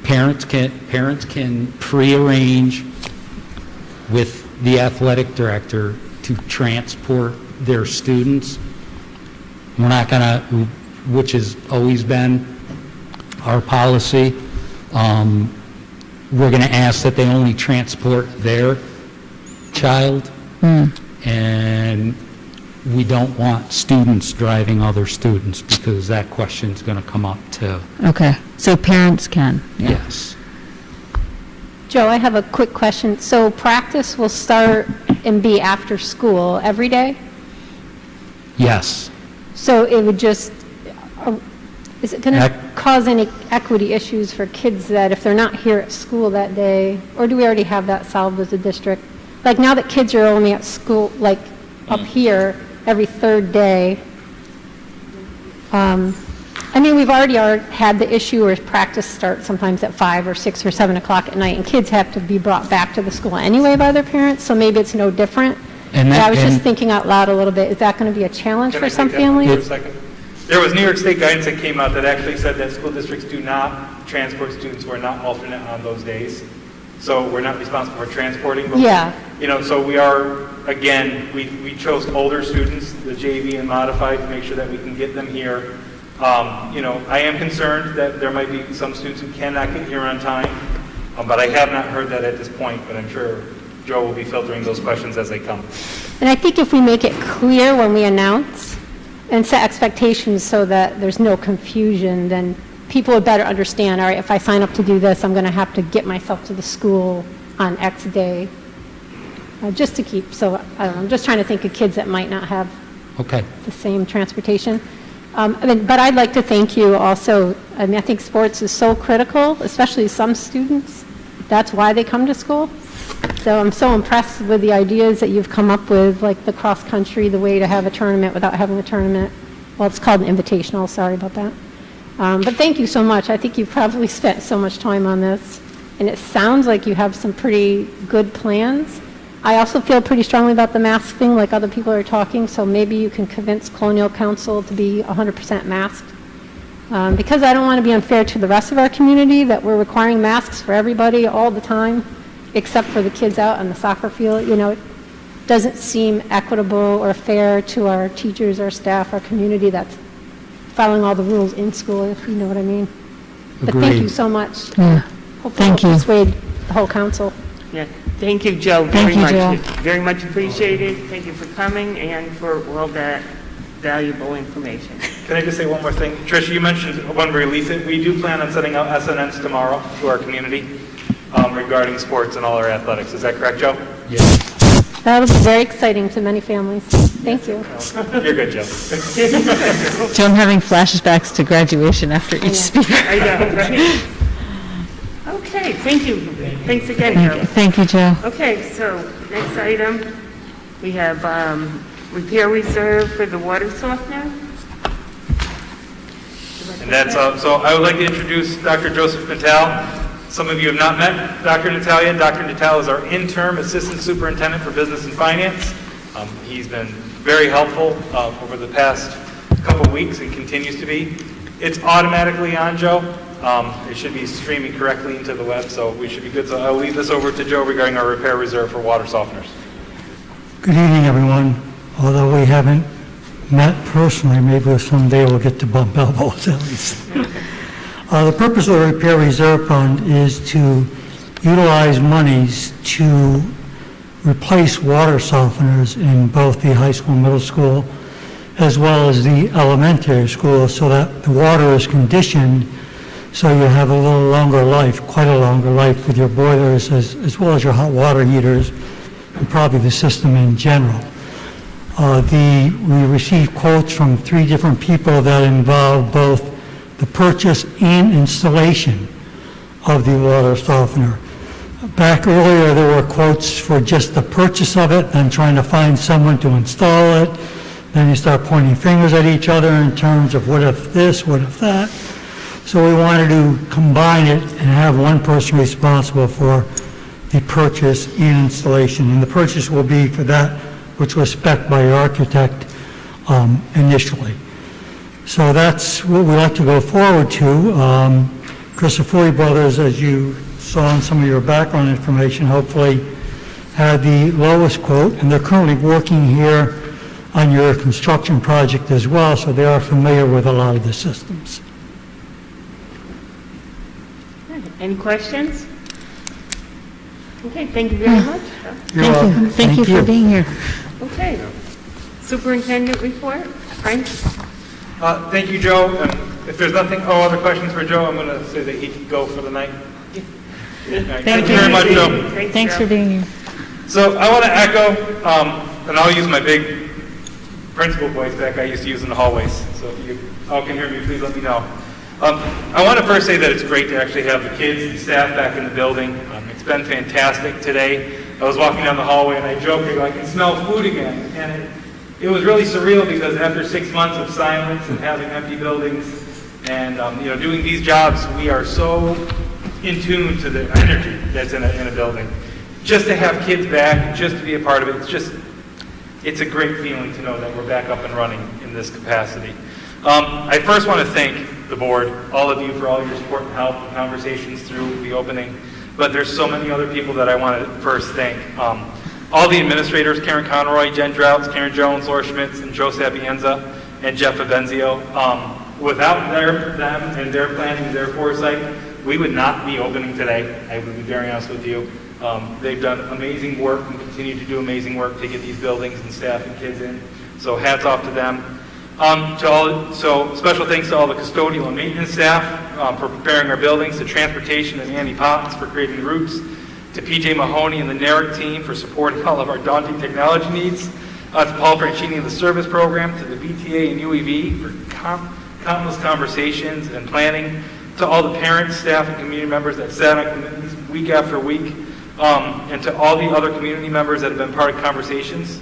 Parents can pre-arrange with the athletic director to transport their students. We're not going to, which has always been our policy, we're going to ask that they only transport their child, and we don't want students driving other students because that question's going to come up too. Okay, so parents can? Yeah. Yes. Joe, I have a quick question. So practice will start and be after school every day? Yes. So it would just, is it going to cause any equity issues for kids that if they're not here at school that day, or do we already have that solved as a district? Like now that kids are only at school, like up here every third day, we've already had the issue where practice starts sometimes at 5 or 6 or 7 o'clock at night, and kids have to be brought back to the school anyway by their parents, so maybe it's no different. And But that- I was just and- thinking out loud a little bit, is that going to be a challenge Can for I some take that families? for a second? There was New York State guidance that came out that actually said that school districts do not transport students who are not alternate on those days. So we're not responsible for transporting. But Yeah. So we are, again, we chose older students, the JV and modified, to make sure that we can get them here. I am concerned that there might be some students who cannot get here on time, but I have not heard that at this point, but I'm sure Joe will be filtering those questions as they come. And I think if we make it clear when we announce and set expectations so that there's no confusion, then people would better understand, all right, if I sign up to do this, I'm going to have to get myself to the school on X day. Just to keep, so I don't know, I'm just trying to think of kids that might not have Okay. the same transportation. But I'd like to thank you also. I think sports is so critical, especially some students. That's why they come to school. So I'm so impressed with the ideas that you've come up with, like the cross-country, the way to have a tournament without having a tournament. Well, it's called an invitational, sorry about that. But thank you so much. I think you've probably spent so much time on this, and it sounds like you have some pretty good plans. I also feel pretty strongly about the mask thing, like other people are talking, so maybe you can convince Colonial Council to be 100% masked. Because I don't want to be unfair to the rest of our community that we're requiring masks for everybody all the time, except for the kids out on the soccer field. It doesn't seem equitable or fair to our teachers, our staff, our community that's following all the rules in school, if you know what I mean. But thank you Agreed. so much. Yeah. Hopefully Thank we'll you. persuade the whole council. Yeah, thank you, Joe, Thank very you, much. Joe. Very much appreciated. Thank you for coming and for all that valuable information. Can I just say one more thing? Tricia, you mentioned when we release it, we do plan on sending out SNNs tomorrow to our community regarding sports and all our athletics. Is that correct, Joe? Yes. That'll be very exciting to many families. Thank you. You're good, Joe. Joe, I'm having flashbacks to graduation after each speaker. I know, right? Okay, thank you. Thanks again, Joe. Thank you, Joe. Okay, so next item, we have repair reserve for the water softener. And that's, so I would like to introduce Dr. Joseph Natal. Some of you have not met Dr. Natal yet. Dr. Natal is our interim assistant superintendent for business and finance. He's been very helpful over the past couple weeks and continues to be. It's automatically on, Joe. It should be streaming correctly into the web, so we should be good. So I'll leave this over to Joe regarding our repair reserve for water softeners. Good evening, everyone. Although we haven't met personally, maybe someday we'll get to bump elbows at least. The purpose of the repair reserve fund is to utilize monies to replace water softeners in both the high school and middle school, as well as the elementary school, so that the water is conditioned so you have a little longer life, quite a longer life with your boilers as well as your hot water heaters and probably the system in general. We received quotes from 3 different people that involve both the purchase and installation of the water softener. Back earlier, there were quotes for just the purchase of it, then trying to find someone to install it. Then you start pointing fingers at each other in terms of what if this, what if that. So we wanted to combine it and have one person responsible for the purchase and installation. And the purchase will be for that which was spec'd by your architect initially. So that's what we like to go forward to. Christopher Brothers, as you saw in some of your background information, hopefully had the lowest quote, and they're currently working here on your construction project as well, so they are familiar with a lot of the systems. Any questions? Okay, thank you very much. You're welcome. Thank you for being here. Okay. Superintendent report, Frank? Thank you, Joe. If there's other questions for Joe, I'm going to say that he can go for the night. Thank you very much, Joe. Thanks for being here. So I want to echo, and I'll use my big principal voice back I used to use in the hallways. So if you all can hear me, please let me know. I want to first say that it's great to actually have the kids and staff back in the building. It's been fantastic today. I was walking down the hallway and I joked, I can smell food again. And it was really surreal because after 6 months of silence and having empty buildings and doing these jobs, we are so in tune to the energy that's in a building. Just to have kids back, just to be a part of it, it's a great feeling to know that we're back up and running in this capacity. I first want to thank the board, all of you, for all your support and help and conversations through the opening. But there's so many other people that I want to first thank. All the administrators, Karen Conroy, Jen Tryouts, Karen Jones, Laura Schmitz, and Joe Sapienza, and Jeff Avenzio. Without them and their planning and their foresight, we would not be opening today. I would be very honest with you. They've done amazing work and continue to do amazing work to get these buildings and staff and kids in. So hats off to them. So special thanks to all the custodial and maintenance staff for preparing our buildings, to transportation and Annie Potts for creating the routes, to PJ Mahoney and the NARIC team for supporting all of our daunting technology needs, to Paul Franchini and the service program, to the BTA and UEV for countless conversations and planning, to all the parents, staff, and community members that sat on committees week after week, and to all the other community members that have been part of conversations.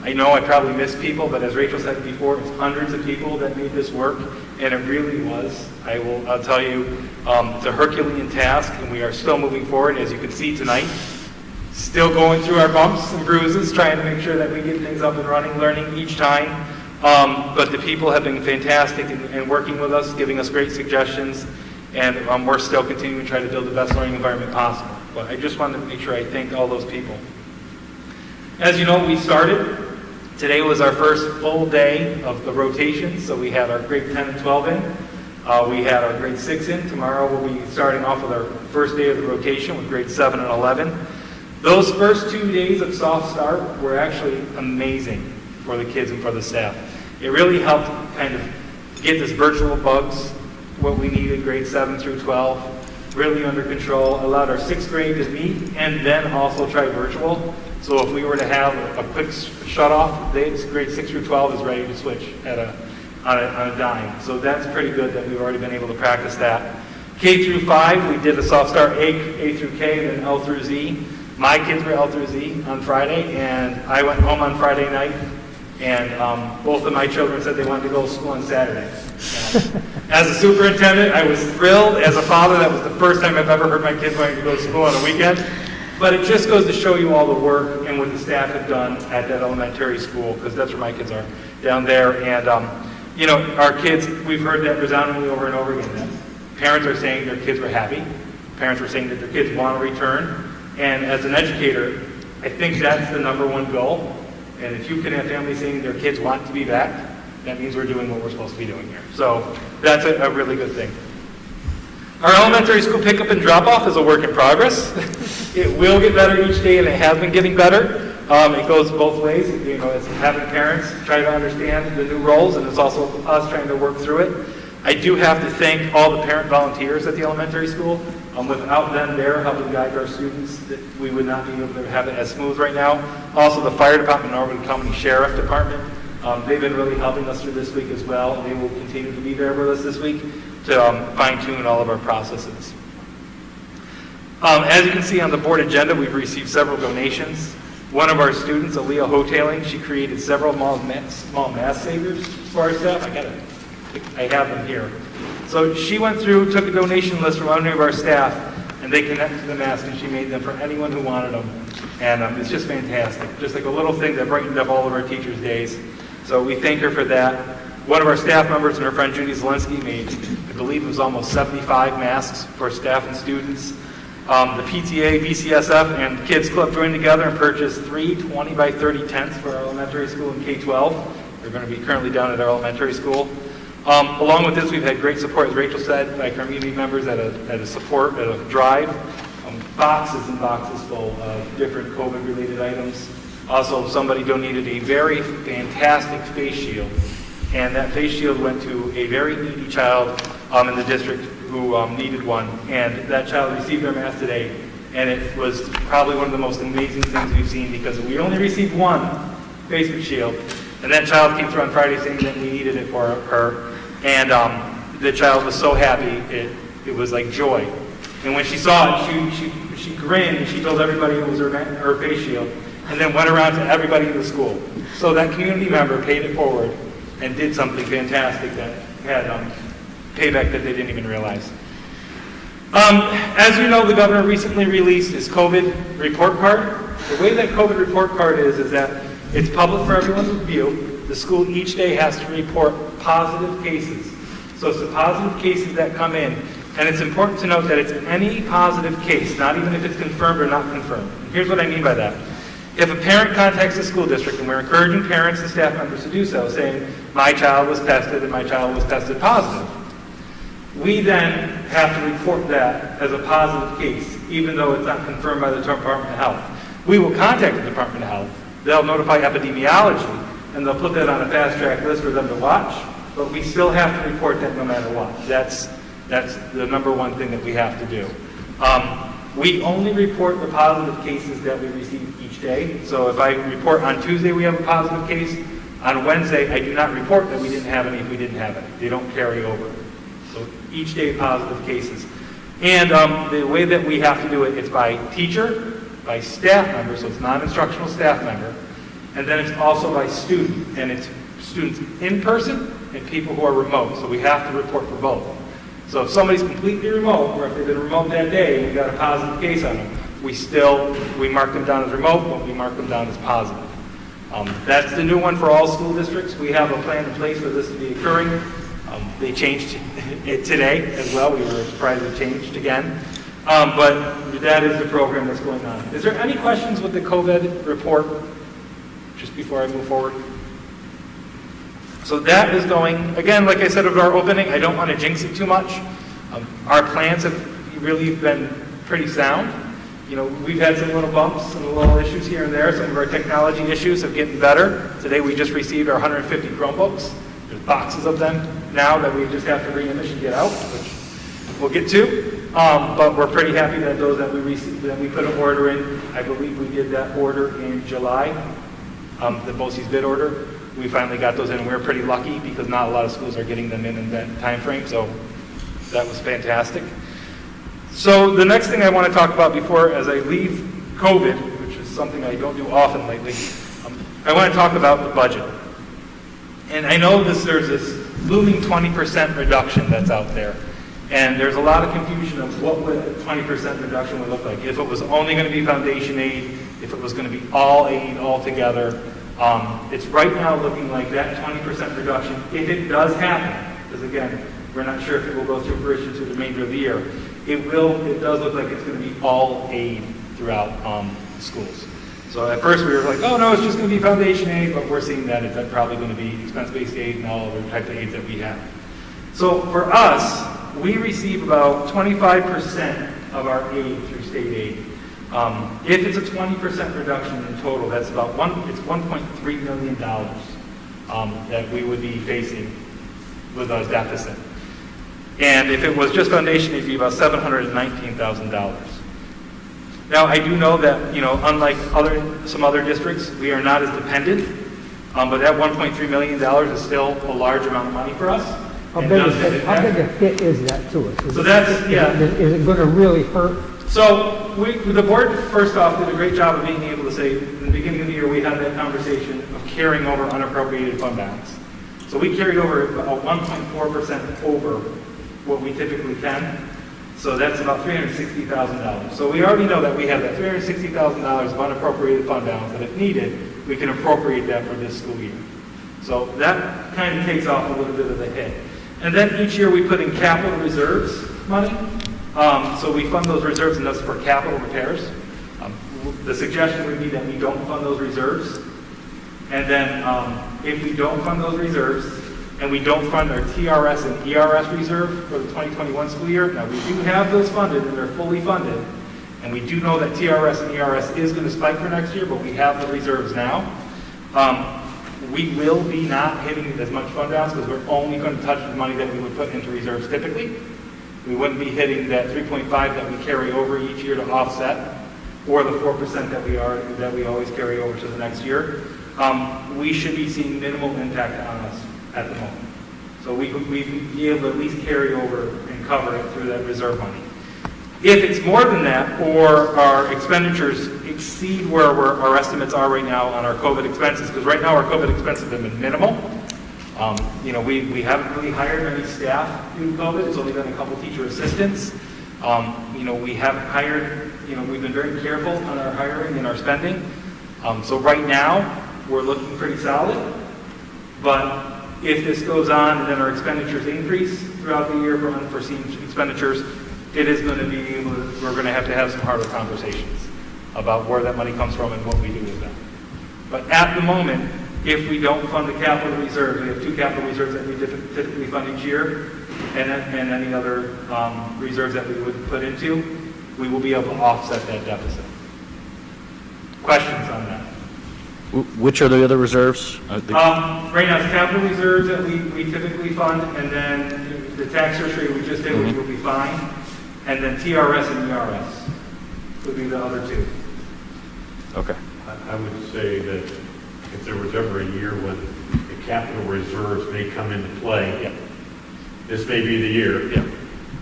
I know I probably missed people, but as Rachel said before, it's hundreds of people that made this work, and it really was. I'll tell you, it's a Herculean task, and we are still moving forward, as you can see tonight. Still going through our bumps and bruises, trying to make sure that we get things up and running, learning each time. But the people have been fantastic in working with us, giving us great suggestions, and we're still continuing to try to build the best learning environment possible. But I just wanted to make sure I thanked all those people. As you know, we started. Today was our first full day of the rotation, so we had our grade 10 and 12 in. We had our grade 6 in. Tomorrow we'll be starting off with our first day of the rotation with grade 7 and 11. Those first 2 days of soft start were actually amazing for the kids and for the staff. It really helped kind of get this virtual bugs, what we needed, grade 7 through 12, really under control, allowed our 6th grade to meet and then also try virtual. So if we were to have a quick shut-off, grade 6 through 12 is ready to switch on a dime. So that's pretty good that we've already been able to practice that. K through 5, we did a soft start A through K, then L through Z. My kids were L through Z on Friday, and I went home on Friday night, and both of my children said they wanted to go to school on Saturday. As a superintendent, I was thrilled. As a father, that was the first time I've ever heard my kids wanting to go to school on a weekend. But it just goes to show you all the work and what the staff have done at that elementary school, because that's where my kids are, down there. And, our kids, we've heard that resoundingly over and over again. That parents are saying their kids were happy. Parents are saying that their kids want to return. And as an educator, I think that's the number one goal. And if you can have families saying their kids want to be back, that means we're doing what we're supposed to be doing here. So that's a really good thing. Our elementary school pickup and drop-off is a work in progress. It will get better each day, and it has been getting better. It goes both ways. You know, it's having parents try to understand the new roles, and it's also us trying to work through it. I do have to thank all the parent volunteers at the elementary school. Without them there helping guide our students, that we would not be able to have it as smooth right now. Also, the fire department and Norwood County Sheriff Department, they've been really helping us through this week as well, and they will continue to be there with us this week to fine-tune all of our processes. As you can see on the board agenda, we've received several donations. One of our students, Aaliyah Hoteling, she created several small mass savers for our staff. I have them here. So she went through, took a donation list from any of our staff, and they connected to the mask, and she made them for anyone who wanted them. And it's just fantastic. Just like a little thing that brightened up all of our teachers' days. So we thank her for that. One of our staff members and her friend Judy Zelensky made, I believe it was almost 75 masks for staff and students. The PTA, VCSF, and Kids Club joined together and purchased 3 20 by 30 tents for our elementary school in K-12. They're going to be currently down at our elementary school. Along with this, we've had great support, as Rachel said, by community members at a drive. Boxes and boxes full of different COVID-related items. Also, somebody donated a very fantastic face shield, and that face shield went to a very needy child in the district who needed one, and that child received their mask today, and it was probably one of the most amazing things we've seen because we only received one face shield, and that child came through on Friday saying that we needed it for her, and the child was so happy, it was like joy. And when she saw it, she grinned, and she told everybody it was her face shield, and then went around to everybody in the school. So that community member paid it forward and did something fantastic that had payback that they didn't even realize. As you know, the governor recently released his COVID report card. The way that COVID report card is that it's public for everyone's review. The school each day has to report positive cases. So it's the positive cases that come in. And it's important to note that it's any positive case, not even if it's confirmed or not confirmed. And here's what I mean by that. If a parent contacts the school district, and we're encouraging parents and staff members to do so, saying, my child was tested and my child was tested positive, we then have to report that as a positive case, even though it's not confirmed by the Department of Health. We will contact the Department of Health. They'll notify epidemiology, and they'll put that on a fast-track list for them to watch, but we still have to report that no matter what. That's the number one thing that we have to do. We only report the positive cases that we receive each day. So if I report on Tuesday we have a positive case, on Wednesday I do not report that we didn't have any if we didn't have any. They don't carry over. So each day positive cases. And the way that we have to do it is by teacher, by staff member, so it's non-instructional staff member, and then it's also by student. And it's students in person and people who are remote. So we have to report for both. So if somebody's completely remote, or if they've been remote that day and we got a positive case on them, we mark them down as remote, but we mark them down as positive. That's the new one for all school districts. We have a plan in place for this to be occurring. They changed it today as well. We were surprised it changed again. But that is the program that's going on. Is there any questions with the COVID report just before I move forward? So that is going, again, like I said at our opening, I don't want to jinx it too much. Our plans have really been pretty sound. You know, we've had some little bumps and little issues here and there. Some of our technology issues have gotten better. Today we just received our 150 Chromebooks. There's boxes of them now that we just have to reimage and get out, which we'll get to. But we're pretty happy that those that we received, that we put an order in. I believe we did that order in July, the BOCES bid order. We finally got those in, and we were pretty lucky because not a lot of schools are getting them in that time frame, so that was fantastic. So the next thing I want to talk about before, as I leave COVID, which is something I don't do often lately, I want to talk about the budget. And I know there's this looming 20% reduction that's out there, and there's a lot of confusion of what would a 20% reduction would look like. If it was only going to be foundation aid, if it was going to be all aid altogether. It's right now looking like that 20% reduction, if it does happen, because again, we're not sure if it will go through fruition through the remainder of the year, it does look like it's going to be all aid throughout schools. So at first we were like, oh no, it's just going to be foundation aid, but we're seeing that it's probably going to be expense-based aid and all other types of aids that we have. So for us, we receive about 25% of our aid through state aid. If it's a 20% reduction in total, that's about it's $1.3 million that we would be facing with a deficit. And if it was just foundation, it'd be about $719,000. Now, I do know that, unlike some other districts, we are not as dependent, but that $1.3 million is still a large amount of money for us. How big a hit is that to us? So that's, yeah. Is it going to really hurt? So the board, first off, did a great job of being able to say, in the beginning of the year, we had that conversation of carrying over unappropriated fund balance. So we carried over about 1.4% over what we typically can. So that's about $360,000. So we already know that we have that $360,000 of unappropriated fund balance that if needed, we can appropriate that for this school year. So that kind of takes off a little bit of the hit. And then each year we put in capital reserves money. So we fund those reserves, and that's for capital repairs. The suggestion would be that we don't fund those reserves. And then if we don't fund those reserves, and we don't fund our TRS and ERS reserve for the 2021 school year, now we do have those funded, and they're fully funded. And we do know that TRS and ERS is going to spike for next year, but we have the reserves now. We will be not hitting as much fund balance because we're only going to touch the money that we would put into reserves typically. We wouldn't be hitting that 3.5 that we carry over each year to offset, or the 4% that we always carry over to the next year. We should be seeing minimal impact on us at the moment. So we'd be able to at least carry over and cover it through that reserve money. If it's more than that, or our expenditures exceed where our estimates are right now on our COVID expenses, because right now our COVID expenses have been minimal. We haven't really hired any staff due to COVID. It's only been a couple teacher assistants. We haven't hired, we've been very careful on our hiring and our spending. So right now, we're looking pretty solid. But if this goes on and then our expenditures increase throughout the year for unforeseen expenditures, it is going to be we're going to have some harder conversations about where that money comes from and what we do with that. But at the moment, if we don't fund the capital reserves, we have two capital reserves that we typically fund each year, and any other reserves that we would put into, we will be able to offset that deficit. Questions on that? Which are the other reserves? Right now, it's capital reserves that we typically fund, and then the tax surcharge we just did, which will be fine, and then TRS and ERS would be the other two. Okay. I would say that if there was ever a year when the capital reserves may come into play, this may be the year. Yeah.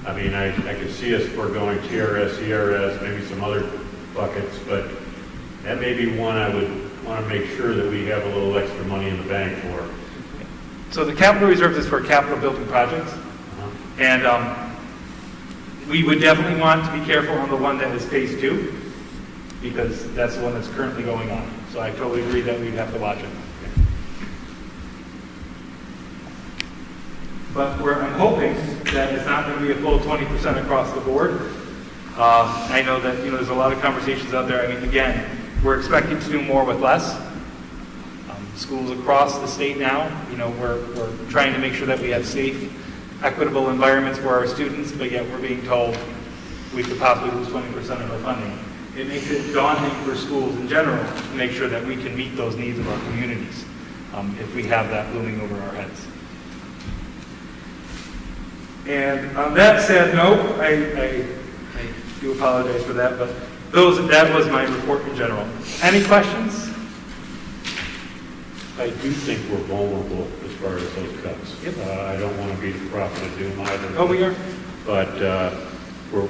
I mean, I could see us foregoing TRS, ERS, maybe some other buckets, but that may be one I would want to make sure that we have a little extra money in the bank for. So the capital reserves is for capital building projects. And we would definitely want to be careful on the one that is phase 2, because that's the one that's currently going on. So I totally agree that we'd have to watch it. But I'm hoping that it's not going to be a full 20% across the board. I know that there's a lot of conversations out there. I mean, again, we're expecting to do more with less. Schools across the state now, we're trying to make sure that we have safe, equitable environments for our students, but yet we're being told we could possibly lose 20% of our funding. It makes it daunting for schools in general to make sure that we can meet those needs of our communities if we have that looming over our heads. And on that sad note, I do apologize for that, but that was my report in general. Any questions? I do think we're vulnerable as far as those cuts. Yep. I don't want to be the prophet of doom either. Oh, we are? But we're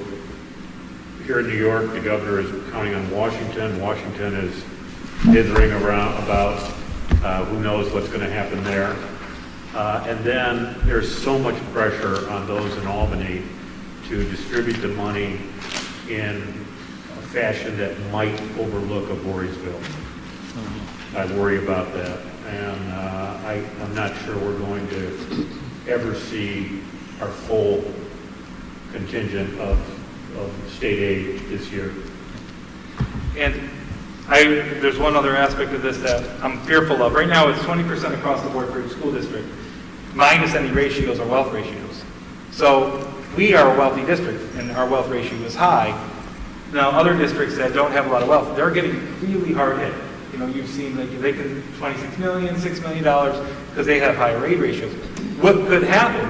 here in New York. The governor is counting on Washington. Washington is dithering around about who knows what's going to happen there. And then there's so much pressure on those in Albany to distribute the money in a fashion that might overlook a Voorheesville. I worry about that. And I'm not sure we're going to ever see our full contingent of state aid this year. And there's one other aspect of this that I'm fearful of. Right now, it's 20% across the board for each school district, minus any ratios or wealth ratios. So we are a wealthy district, and our wealth ratio is high. Now, other districts that don't have a lot of wealth, they're getting really hard hit. You know, you've seen, like, they can, $26 million, $6 million, because they have higher aid ratios. What could happen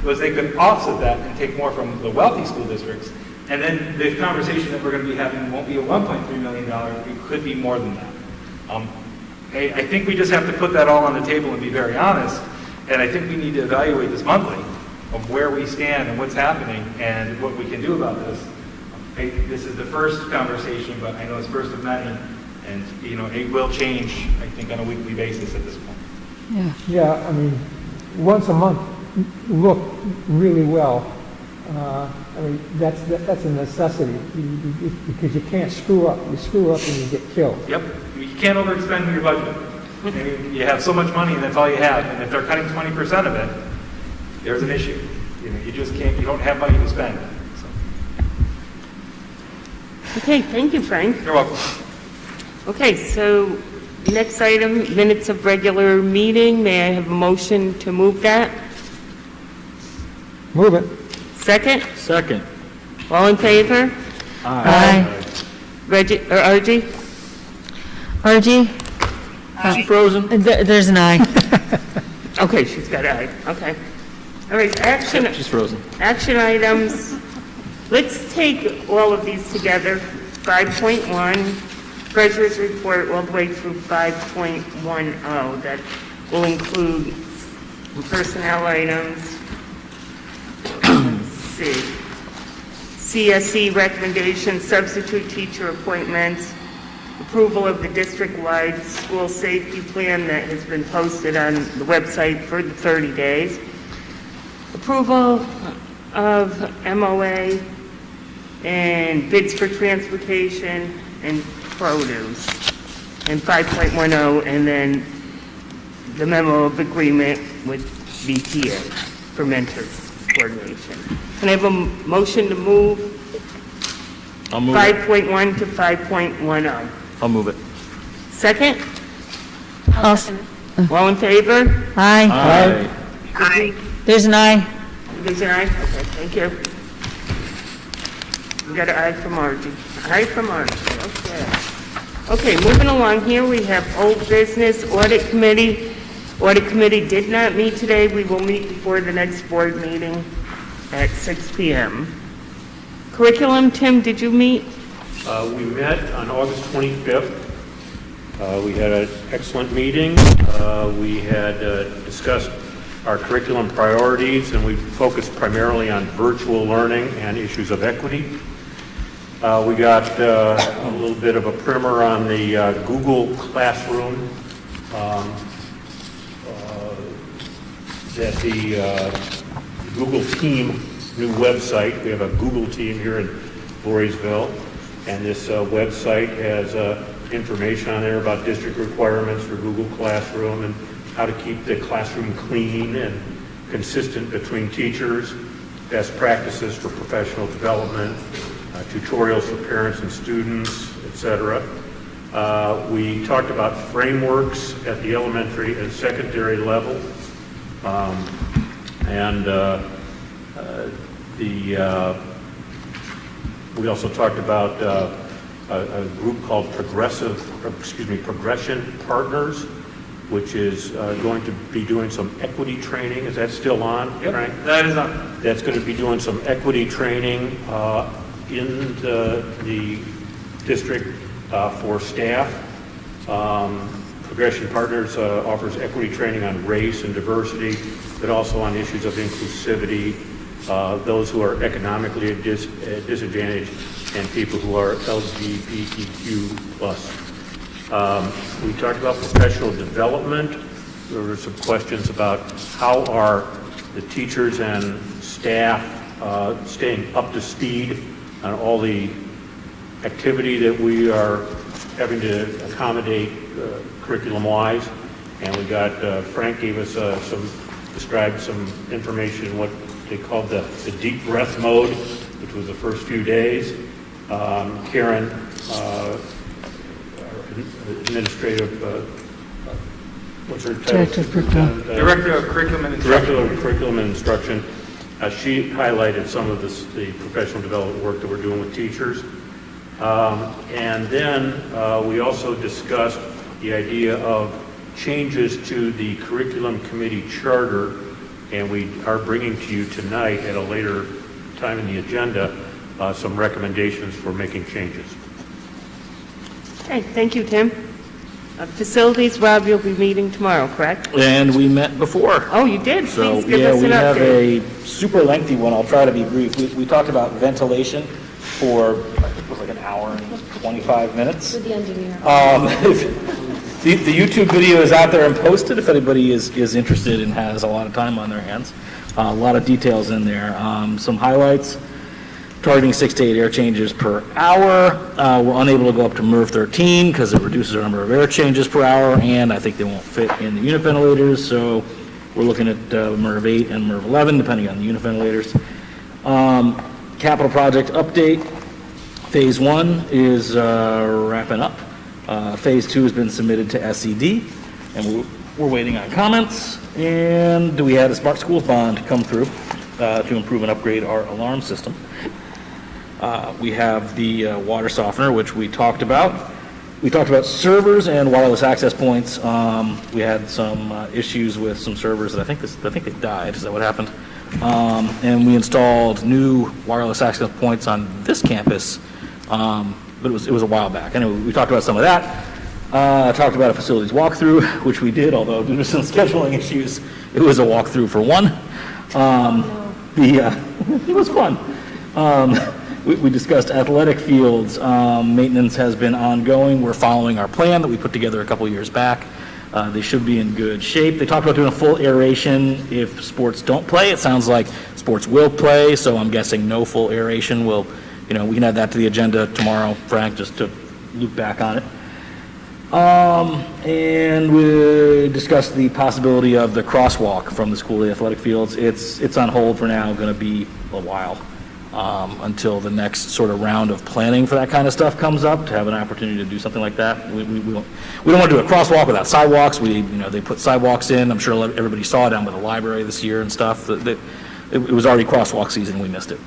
was they could offset that and take more from the wealthy school districts, and then the conversation that we're going to be having won't be a $1.3 million, it could be more than that. I think we just have to put that all on the table and be very honest, and I think we need to evaluate this monthly of where we stand and what's happening and what we can do about this. This is the first conversation, but I know it's first of many, and, you know, it will change, I think, on a weekly basis at this point. Yeah, I mean, once a month look really well. I mean, that's a necessity because you can't screw up. You screw up and you get killed. Yep. You can't overexpend your budget. I mean, you have so much money and that's all you have. And if they're cutting 20% of it, there's an issue. You know, you just can't, you don't have money to spend. So. Okay, thank you, Frank. You're welcome. Okay, so next item, minutes of regular meeting. May I have a motion to move that? Move it. Second? Second. All in favor? Aye. Archie? Archie? She frozen? There's an aye. Okay, she's got aye. Okay. All right, action. She's frozen. Action items. Let's take all of these together. 5.1, Treasurer's Report, all the way through 5.10. That will include personnel items. Let's see. CSE recommendations, substitute teacher appointments, approval of the district-wide school safety plan that has been posted on the website for the 30 days, approval of MOA, and bids for transportation and produce, and 5.10, and then the memo of agreement with VTA for mentor coordination. Can I have a motion to move I'll move 5.1 to 5.10? I'll move it. Second? I'll All in favor? Aye. Aye. There's an aye. There's an aye? Okay, thank you. We got an aye from Margie. Aye from Margie, okay. Okay, moving along here, we have old business, audit committee. Audit committee did not meet today. We will meet before the next board meeting at 6 p.m. Curriculum, Tim, did you meet? We met on August 25th. We had an excellent meeting. We had discussed our curriculum priorities, and we focused primarily on virtual learning and issues of equity. We got a little bit of a primer on the Google Classroom, that the Google team new website. We have a Google team here in Voorheesville, and this website has information on there about district requirements for Google Classroom and how to keep the classroom clean and consistent between teachers, best practices for professional development, tutorials for parents and students, etc. We talked about frameworks at the elementary and secondary level, we also talked about a group called Progression Partners, which is going to be doing some equity training. Is that still on, Frank? Yep, that is on. That's going to be doing some equity training in the district for staff. Progression Partners offers equity training on race and diversity, but also on issues of inclusivity, those who are economically disadvantaged, and people who are LGBTQ+. We talked about professional development. There were some questions about how are the teachers and staff staying up to speed on all the activity that we are having to accommodate curriculum-wise. And we got, Frank gave us described some information, what they called the deep breath mode, which was the first few days. Karen, our administrative, what's her title? Director of Curriculum and Instruction. Director of Curriculum and Instruction She highlighted some of the professional development work that we're doing with teachers. And then we also discussed the idea of changes to the curriculum committee charter, and we are bringing to you tonight at a later time in the agenda some recommendations for making changes. Okay, thank you, Tim. Facilities, Rob, you'll be meeting tomorrow, correct? And we met before. Oh, you did? So, Please give yeah, us an we have update. a super lengthy one. I'll try to be brief. We talked about ventilation for, I think it was like an hour and 25 minutes. With the engineer. The YouTube video is out there and posted if anybody is interested and has a lot of time on their hands. A lot of details in there. Some highlights. Targeting 6 to 8 air changes per hour. We're unable to go up to MERV 13 because it reduces our number of air changes per hour, and I think they won't fit in the unit ventilators, so we're looking at MERV 8 and MERV 11, depending on the unit ventilators. Capital project update. Phase 1 is wrapping up. Phase 2 has been submitted to SED, and we're waiting on comments. And we had a Smart Schools bond come through to improve and upgrade our alarm system. We have the water softener, which we talked about. We talked about servers and wireless access points. We had some issues with some servers that I think they died. Is that what happened? And we installed new wireless access points on this campus, but it was a while back. Anyway, we talked about some of that. Talked about a facilities walkthrough, which we did, although due to some scheduling issues, it was a walkthrough for one. It was fun. We discussed athletic fields. Maintenance has been ongoing. We're following our plan that we put together a couple years back. They should be in good shape. They talked about doing a full aeration if sports don't play. It sounds like sports will play, so I'm guessing no full aeration. We can add that to the agenda tomorrow, Frank, just to loop back on it. And we discussed the possibility of the crosswalk from the school to the athletic fields. It's on hold for now, going to be a while until the next sort of round of planning for that kind of stuff comes up, to have an opportunity to do something like that. We don't want to do a crosswalk without sidewalks. They put sidewalks in. I'm sure everybody saw it down by the library this year and stuff. It was already crosswalk season and we missed it.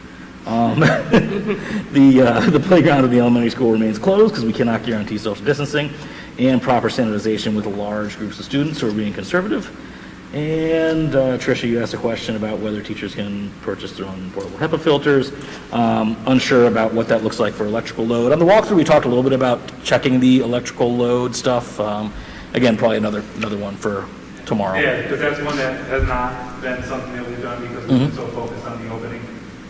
The playground of the elementary school remains closed because we cannot guarantee social distancing and proper sanitization with large groups of students who are being conservative. And Tricia, you asked a question about whether teachers can purchase their own portable HEPA filters. Unsure about what that looks like for electrical load. On the walkthrough, we talked a little bit about checking the electrical load stuff. Again, probably another one for tomorrow. Yeah, because that's one that has not been something that we've done because we've been so focused on the opening.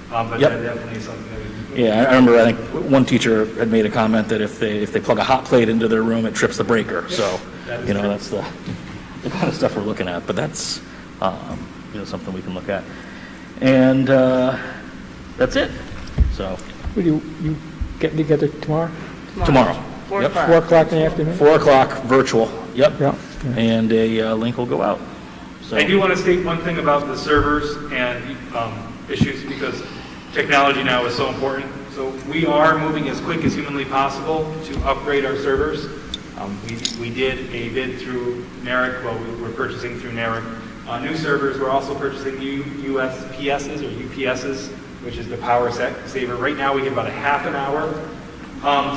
But Yep. that definitely is something that we can. Yeah, I remember, I think one teacher had made a comment that if they plug a hot plate into their room, it trips the breaker. So, that's the kind of stuff we're looking at, but that's, something we can look at. And that's it. So. Will you get together tomorrow? Tomorrow. 4 Yep. o'clock. 4 o'clock in the afternoon? 4 o'clock, virtual. Yep. Yeah. And a link will go out. So. I do want to state one thing about the servers and issues, because technology now is so important. So we are moving as quick as humanly possible to upgrade our servers. We did a bid through NARIC, we were purchasing through NARIC new servers. We're also purchasing USPSs or UPSs, which is the power saver. Right now we get about a half an hour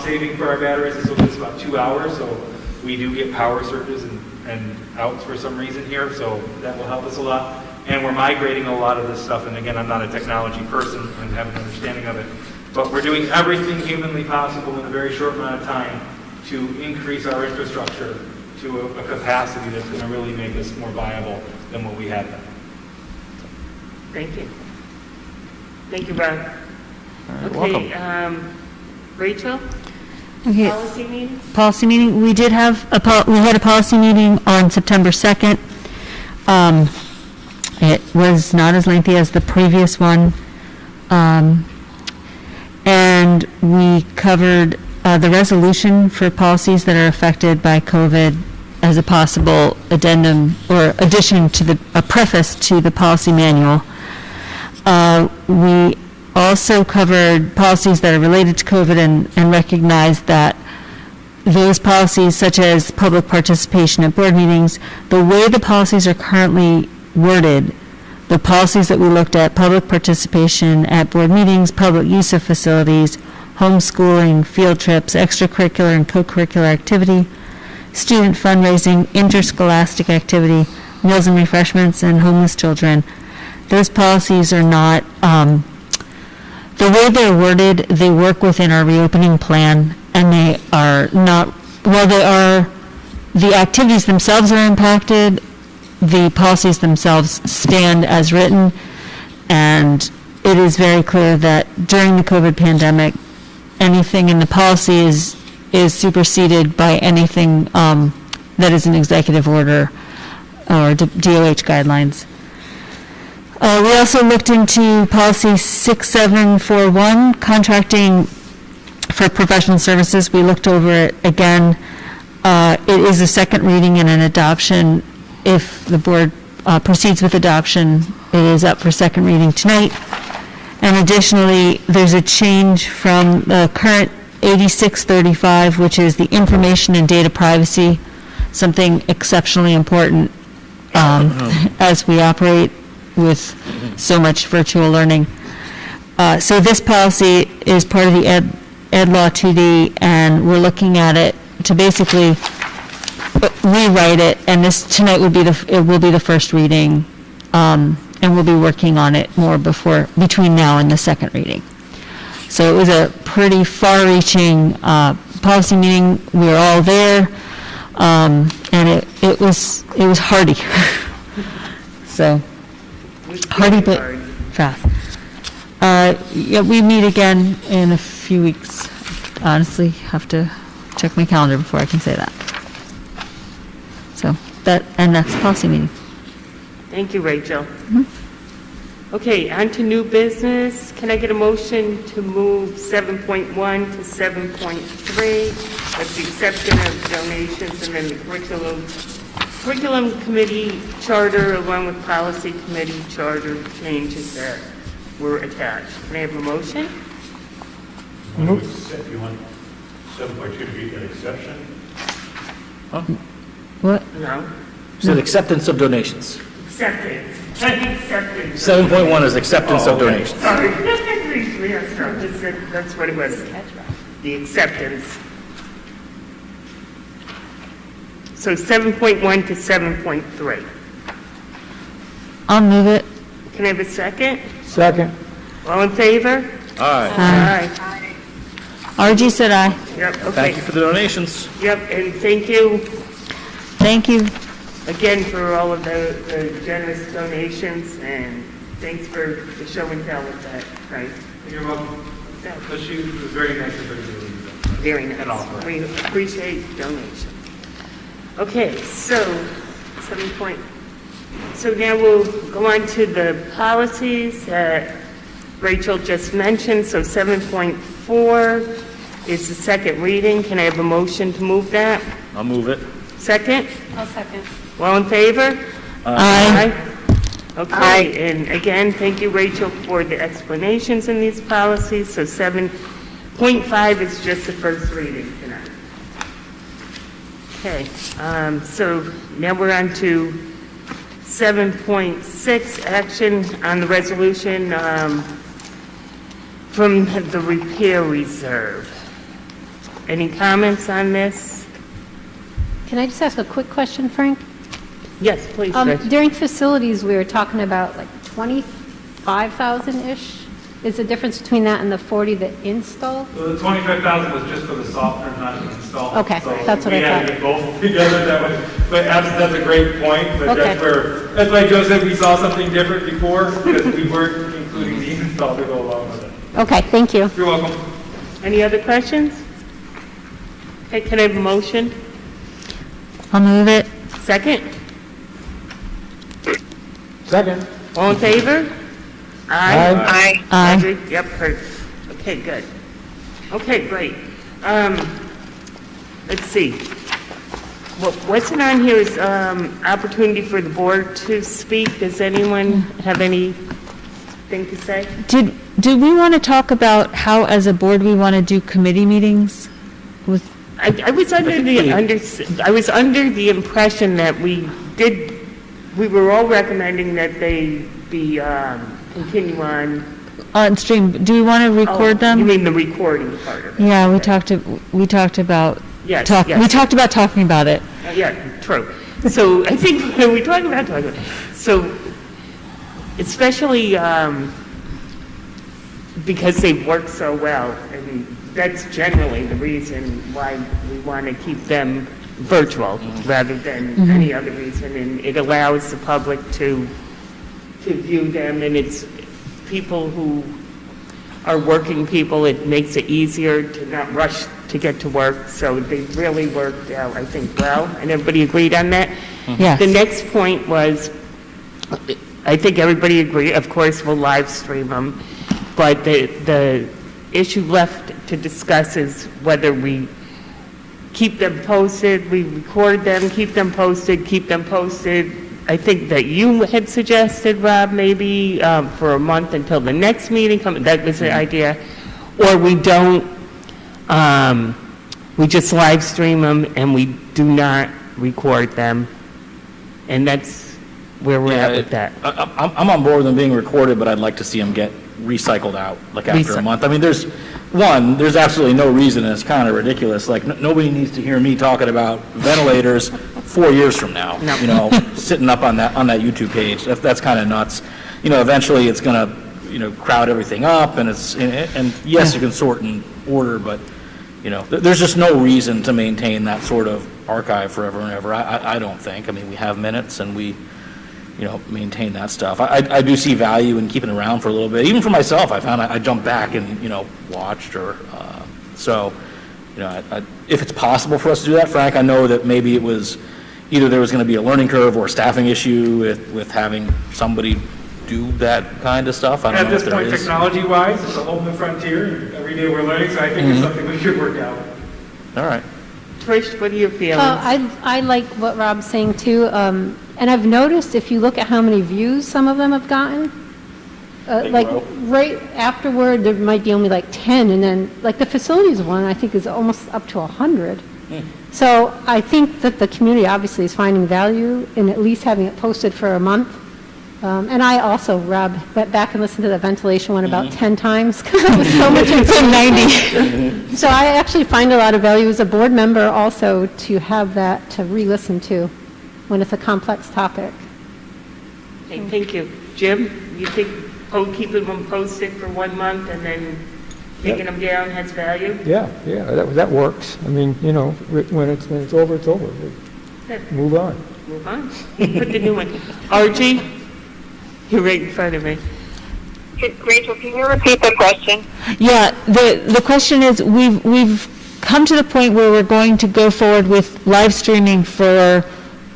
saving for our batteries. This will give us about 2 hours, so we do get power surges and outs for some reason here, so that will help us a lot. And we're migrating a lot of this stuff, and again, I'm not a technology person and have an understanding of it, but we're doing everything humanly possible in a very short amount of time to increase our infrastructure to a capacity that's going to really make us more viable than what we had been. Thank you. Thank you, Ron. Welcome. Rachel? Okay. Policy meeting? Policy meeting, we did have we had a policy meeting on September 2nd. It was not as lengthy as the previous one. And we covered the resolution for policies that are affected by COVID as a possible addendum or addition to a preface to the policy manual. We also covered policies that are related to COVID and recognized that those policies, such as public participation at board meetings, the way the policies are currently worded, the policies that we looked at: public participation at board meetings, public use of facilities, homeschooling, field trips, extracurricular and co-curricular activity, student fundraising, interscholastic activity, meals and refreshments, and homeless children. Those policies are not, the way they're worded, they work within our reopening plan, and they are not, while they are, the activities themselves are impacted, the policies themselves stand as written, and it is very clear that during the COVID pandemic, anything in the policy is superseded by anything that is an executive order or DOH guidelines. We also looked into policy 6741, contracting for professional services. We looked over it again. It is a second reading and an adoption. If the board proceeds with adoption, it is up for second reading tonight. And additionally, there's a change from the current 8635, which is the information and data privacy, something exceptionally important as we operate with so much virtual learning. So this policy is part of the Ed Law 2D, and we're looking at it to basically rewrite it, and this tonight will be the first reading, and we'll be working on it more between now and the second reading. So it was a pretty far-reaching policy meeting. We were all there, and it was hardy. So hardy but fast. Yeah, we meet again in a few weeks. Honestly, have to check my calendar before I can say that. So that's the policy meeting. Thank you, Rachel. Okay, on to new business. Can I get a motion to move 7.1 to 7.3? That's the exception of donations, and then the curriculum committee charter along with policy committee charter changes that were attached. Can I have a motion? You want 7.2 to be an exception? What? No. Said acceptance of donations. Acceptance. Acceptance. 7.1 is acceptance of donations. Sorry. That's what it was. The acceptance. So 7.1 to 7.3. I'll move it. Can I have a second? Second. All in favor? Aye. RG said aye. Yep, okay. Thank you for the donations. Yep, and thank you Thank you. again for all of the generous donations, and thanks for the show and tell with that, right? You're welcome. Yeah, She was very nice of her to do that. very And nice. offer. We appreciate donations. Okay, so 7 point. So now we'll go on to the policies that Rachel just mentioned. So 7.4 is the second reading. Can I have a motion to move that? I'll move it. Second? I'll second. All in favor? Aye. Okay, and again, thank you, Rachel, for the explanations in these policies. So 7.5 is just the first reading tonight. Okay, so now we're on to 7.6, action on the resolution from the repair reserve. Any comments on this? Can I just ask a quick question, Frank? Yes, please, Rich. During facilities, we were talking about like 25,000-ish. Is the difference between that and the 40 that install? So the 25,000 was just for the softener, not to install. Okay, So that's what I we had to thought. get both together that way. But that's a great point, but Okay. that's why Joe said we saw something different before, because we weren't including the install to go along with it. Okay, thank you. You're welcome. Any other questions? Okay, can I have a motion? I'll move it. Second? Second. All in favor? Aye. Audrey? Yep, heard. Okay, good. Okay, great. Let's see. What's it on here is opportunity for the board to speak. Does anyone have anything to say? Did we want to talk about how, as a board, we want to do committee meetings? I was under the impression that we did we were all recommending that they be, continue On stream, do we want to record them? You mean the recording part of it? Yeah, we talked about, Yes, we yes. talked about talking about it. Yeah, true. So I think when we talk about, so especially because they've worked so well, and that's generally the reason why we want to keep them virtual rather than any other reason. And it allows the public to view them, and it's people who are working people, it makes it easier to not rush to get to work. So they really worked out, I think, well, and everybody agreed on that? Yes. The next point was, I think everybody agreed, of course, we'll live stream them, but the issue left to discuss is whether we keep them posted, we record them, keep them posted, keep them posted. I think that you had suggested, Rob, maybe for a month until the next meeting, that was the idea. Or we don't, we just live stream them and we do not record them. And that's where we're at with that. I'm on board with them being recorded, but I'd like to see them get recycled out, like after a month. I mean, there's absolutely no reason, and it's kind of ridiculous. Like, nobody needs to hear me talking about ventilators 4 years from now, you know, sitting up on that YouTube page. That's kind of nuts. You know, eventually it's going to, you know, crowd everything up, and yes, you can sort and order, but, you know, there's just no reason to maintain that sort of archive forever and ever. I don't think. I mean, we have minutes, and we, you know, maintain that stuff. I do see value in keeping it around for a little bit. Even for myself, I found I jumped back and, you know, watched so, you know, if it's possible for us to do that, Frank, I know that maybe it was either there was going to be a learning curve or a staffing issue with having somebody do that kind of stuff. I don't know if there is. At this point, technology-wise, it's a whole new frontier, and every day we're learning, so I think it's something we should work out. All right. Trish, what are your feelings? I like what Rob's saying too. And I've noticed if you look at how many views some of them have gotten, like right afterward, there might be only like 10. And then like the facilities one, I think is almost up to 100. So I think that the community obviously is finding value in at least having it posted for a month. And I also, Rob, went back and listened to the ventilation one about 10 times because it was so much information. 90. So I actually find a lot of value as a board member also to have that to re-listen to when it's a complex topic. Okay, thank you. Jim, you think keeping them posted for 1 month and then taking them down has value? Yeah, that works. I mean, you know, when it's over, it's over. Move on. Move on. Put the new one. RG, you're right in front of me. Rachel, can you repeat the question? Yeah, the question is, we've come to the point where we're going to go forward with live streaming for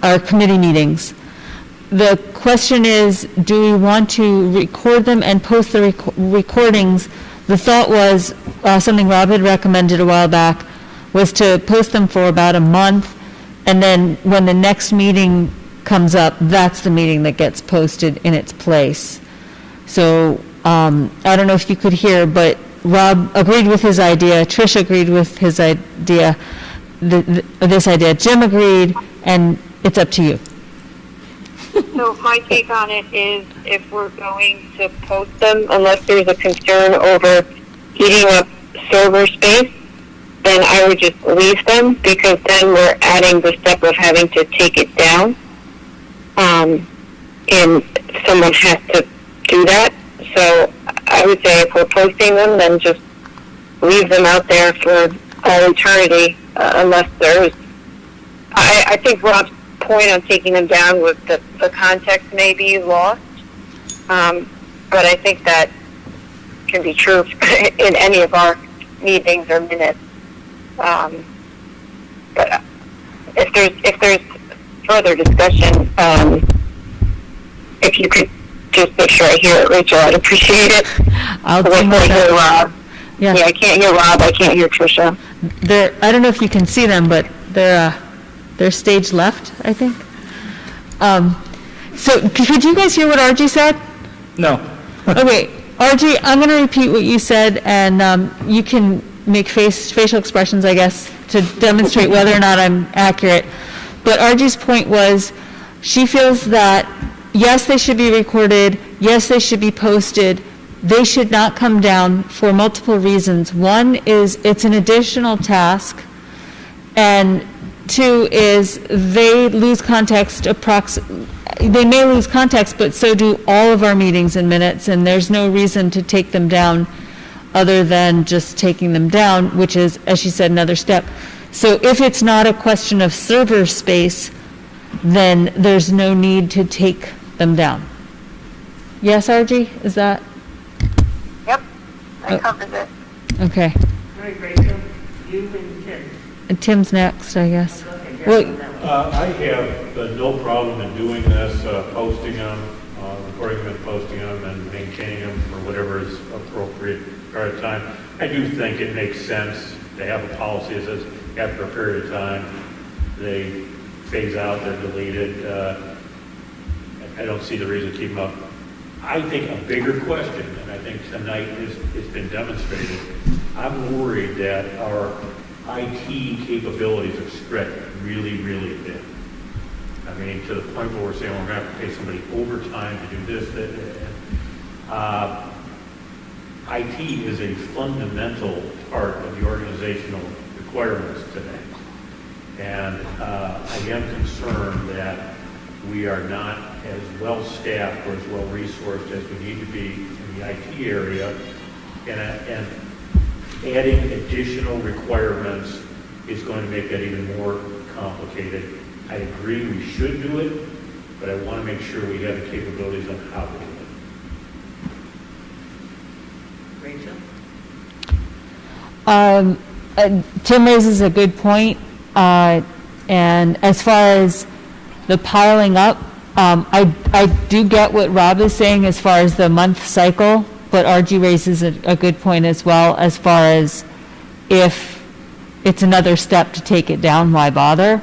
our committee meetings. The question is, do we want to record them and post the recordings? The thought was, something Rob had recommended a while back, was to post them for about a month, and then when the next meeting comes up, that's the meeting that gets posted in its place. So I don't know if you could hear, but Rob agreed with his idea, Trish agreed with his idea, this idea, Jim agreed, and it's up to you. So my take on it is if we're going to post them, unless there's a concern over heating up server space, then I would just leave them, because then we're adding the step of having to take it down. And someone has to do that. So I would say if we're posting them, then just leave them out there for all eternity, unless there's, I think Rob's point on taking them down was that the context may be lost. But I think that can be true in any of our meetings or minutes. But if there's further discussion, if you could just make sure I hear it, Rachel, I'd appreciate it. I'll hear Rob. Yeah, I can't hear Rob. I can't hear Tricia. I don't know if you can see them, but they're stage left, I think. So could you guys hear what RG said? No. Okay, RG, I'm going to repeat what you said, and you can make facial expressions, I guess, to demonstrate whether or not I'm accurate. But RG's point was, She feels that, yes, they should be recorded, yes, they should be posted, they should not come down for multiple reasons. One is it's an additional task, and two is they lose context, they may lose context, but so do all of our meetings and minutes, and there's no reason to take them down other than just taking them down, which is, as she said, another step. So if it's not a question of server space, then there's no need to take them down. Yes, RG, is that? Yep, that covers it. Okay. All right, Rachel, you and Tim. And Tim's next, I guess. Well, I have no problem in doing this, posting them, recording them and posting them and maintaining them for whatever is appropriate period of time. I do think it makes sense to have a policy that says after a period of time, they phase out, they're deleted. I don't see the reason to keep them up. I think a bigger question, and I think tonight it's been demonstrated, I'm worried that our IT capabilities are stretched really, really thin. I mean, to the point where we're saying we're going to have to pay somebody overtime to do this, that. IT is a fundamental part of the organizational requirements today. And I am concerned that we are not as well staffed or as well resourced as we need to be in the IT area. And adding additional requirements is going to make that even more complicated. I agree we should do it, but I want to make sure we have the capabilities on how to do Rachel? Tim raises a good point. And as far as the piling up, I do get what Rob is saying as far as the month cycle, but RG raises a good point as well as far as if it's another step to take it down, why bother?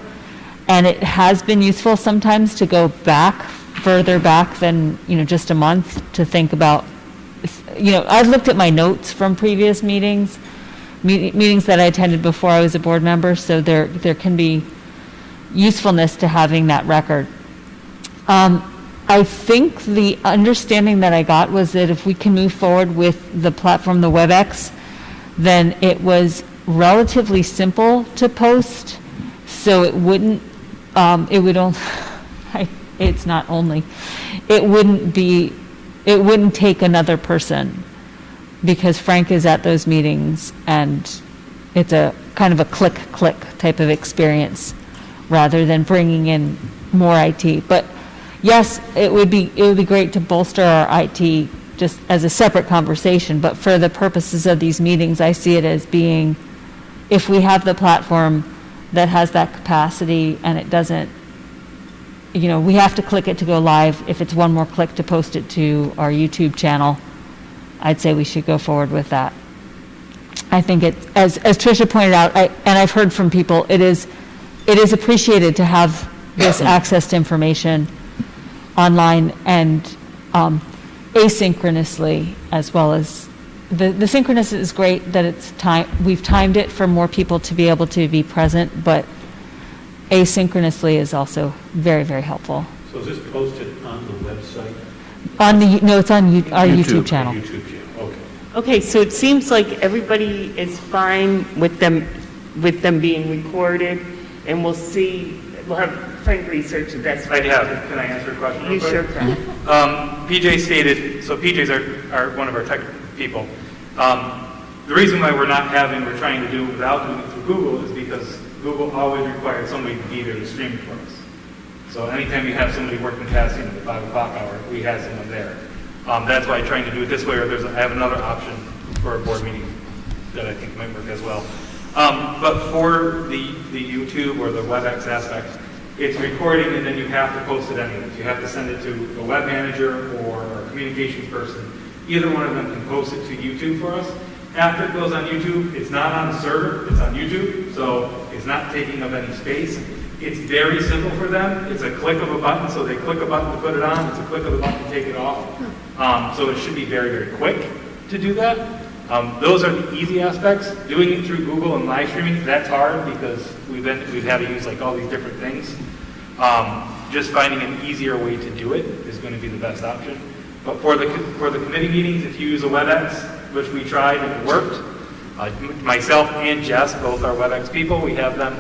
And it has been useful sometimes to go back, further back than, just a month to think about, I've looked at my notes from previous meetings that I attended before I was a board member, so there can be usefulness to having that record. I think the understanding that I got was that if we can move forward with the platform, the WebEx, then it was relatively simple to post, so it wouldn't, it wouldn't take another person, because Frank is at those meetings and it's a kind of a click type of experience rather than bringing in more IT. But yes, it would be great to bolster our IT just as a separate conversation, but for the purposes of these meetings, I see it as being, if we have the platform that has that capacity and it doesn't, we have to click it to go live. If it's one more click to post it to our YouTube channel, I'd say we should go forward with that. I think it, as Tricia pointed out, and I've heard from people, it is appreciated to have this access to information online and asynchronously, as well as the synchronous is great that we've timed it for more people to be able to be present, but asynchronously is also very, very helpful. So is this posted on the website? It's on our YouTube channel. YouTube channel, okay. Okay, so it seems like everybody is fine with them being recorded, and we'll have Frank research it. That's Can I answer a question real You quick? sure can. PJ stated, so PJ's are one of our tech people. The reason why we're trying to do without doing it through Google is because Google always required somebody to be there to stream it for us. So anytime you have somebody working tasking at the 5 o'clock hour, we have someone there. That's why I'm trying to do it this way, or I have another option for a board meeting that I think might work as well. But for the YouTube or the WebEx aspect, it's recording and then you have to post it anyways. You have to send it to a web manager or a communications person. Either one of them can post it to YouTube for us. After it goes on YouTube, it's not on the server, it's on YouTube, so it's not taking up any space. It's very simple for them. It's a click of a button, so they click a button to put it on, it's a click of a button to take it off. So it should be very, very quick to do that. Those are the easy aspects. Doing it through Google and live streaming, that's hard because we've had to use like all these different things. Just finding an easier way to do it is going to be the best option. But for the committee meetings, if you use a WebEx, which we tried and it worked, myself and Jess, both are WebEx people, we have them,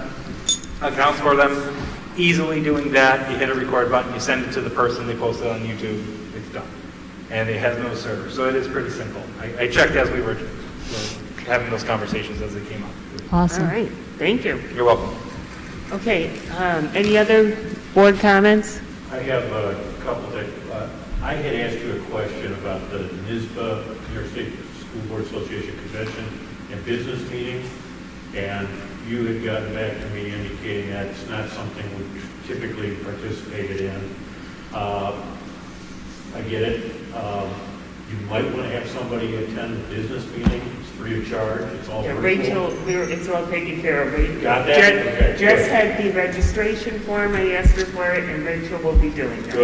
accounts for them. Easily doing that, you hit a record button, you send it to the person, they post it on YouTube, it's done. And it has no server, so it is pretty simple. I checked as we were having those conversations as they came up. Awesome. All right, thank you. You're welcome. Okay, any other board comments? I have a couple things. I had asked you a question about the NISBA, New York State School Board Association Convention and Business Meeting, and you had gotten back to me indicating that it's not something we typically participated in. I get it. You might want to have somebody attend the business meeting. It's free of charge. It's all virtual. Rachel, it's all taken care of. Got that? Okay, Jess good. had the registration form, I asked her for it, and Rachel will be doing that.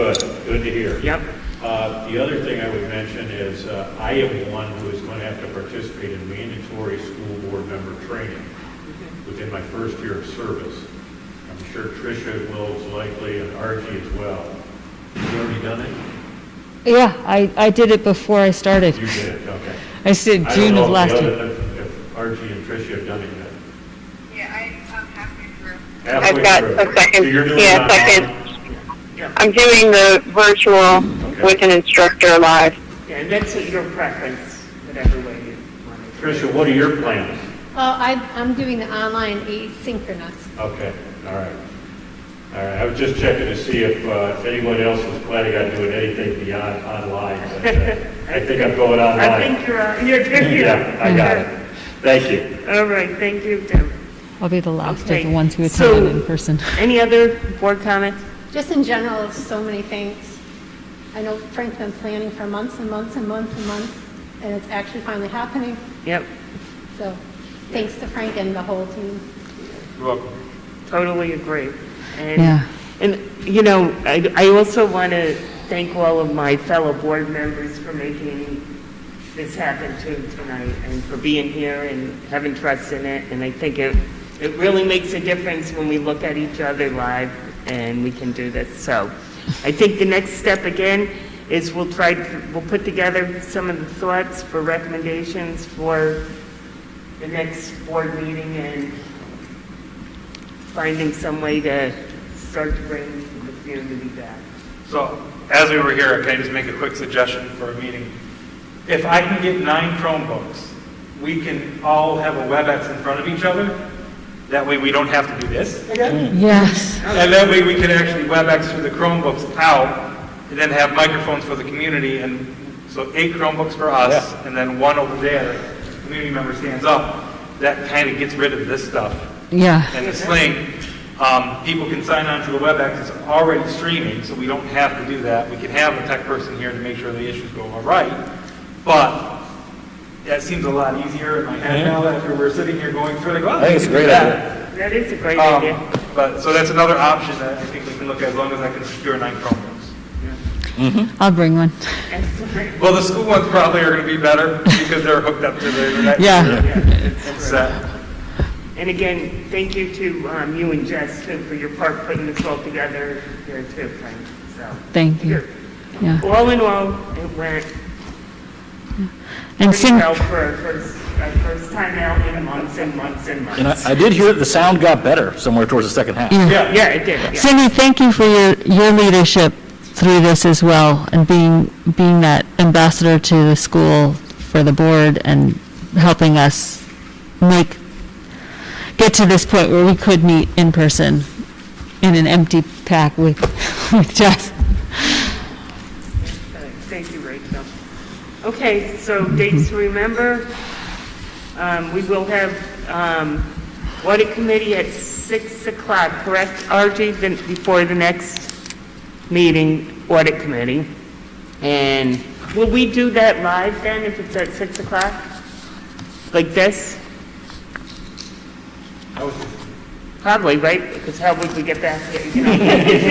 Good to hear. Yep. The other thing I would mention is I am one who is going to have to participate in mandatory school board member training within my first year of service. I'm sure Tricia will likely, and Archie as well. Have you already done it? Yeah, I did it before I started. You did it, okay. I said June of last year. If Archie and Tricia have done it yet. Yeah, I'm halfway through. Halfway I've got through. a second. So you're doing Yeah, it second. online? I'm doing the virtual with an instructor live. Yeah, and that's your preference, whatever way you want it. Tricia, what are your plans? I'm doing the online asynchronous. Okay, all right. All right, I was just checking to see if anyone else was planning on doing anything beyond online, but I think I'm going online. I think you're doing it. Yeah, I got it. Thank you. All right, thank you, Tim. I'll be the last of Okay, the ones who so- attended in person. Any other board comments? Just in general, so many things. I know Frank's been planning for months and months and months and months, and it's actually finally happening. Yep, So thanks to Frank and the whole team. You're welcome. totally agree. Yeah. And, you know, I also want to thank all of my fellow board members for making this happen too tonight, and for being here and having trust in it. And I think it really makes a difference when we look at each other live and we can do this. So I think the next step again is we'll put together some of the thoughts for recommendations for the next board meeting, and finding some way to start to bring the community back. So, as we were here, can I just make a quick suggestion for a meeting? If I can get 9 Chromebooks, we can all have a WebEx in front of each other. That way we don't have to do this again. Yes. And that way we can actually WebEx through the Chromebooks out, and then have microphones for the community. And so 8 Chromebooks for us, and then 1 over there, community member stands up. That kind of gets rid of this stuff. Yeah. And the Sling, people can sign on to the WebEx. It's already streaming, so we don't have to do that. We can have a tech person here to make sure the issues go all right. But that seems a lot easier in my head now after we're sitting here going through. Like, oh, I think it's a great idea. That is a great idea. But so that's another option that I think we can look at, as long as I can secure 9 Chromebooks. I'll bring one. Excellent. Well, the school ones probably are going to be better because they're hooked up to the internet. Yeah. It's set. And again, thank you to you and Jess too for your part putting this all together here too, Frank. So, Thank you. Yeah. all in all, it went And pretty well for our first time out in months and months and months. And I did hear that the sound got better somewhere towards the second half. Yeah, it did. Yeah. Cindy, thank you for your leadership through this as well, and being that ambassador to the school for the board and helping us get to this point where we could meet in person in an empty pack with Jess. Thank you, Rachel. Okay, so dates to remember. We will have audit committee at 6 o'clock, correct, Archie, before the next meeting, audit committee. And will we do that live then if it's at 6 o'clock? Like this? Probably, right? Because how would we get back here? You know,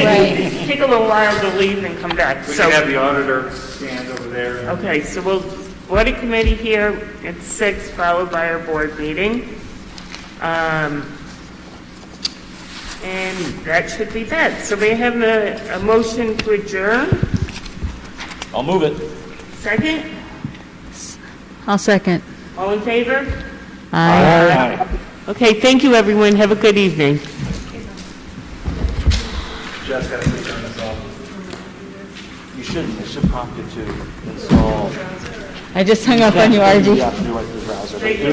Right. take a little while to leave and come back. We can have the auditor stand over there. Okay, so we'll, audit committee here at 6, followed by our board meeting. And that should be that. So may I have a motion to adjourn? I'll move it. Second? I'll second. All in favor? Aye. Okay, thank you, everyone. Have a good evening. Jessica, can we turn this off? You shouldn't. It should prompt you to install. I just hung up on you, You RG. have to do it through the browser. Thank you.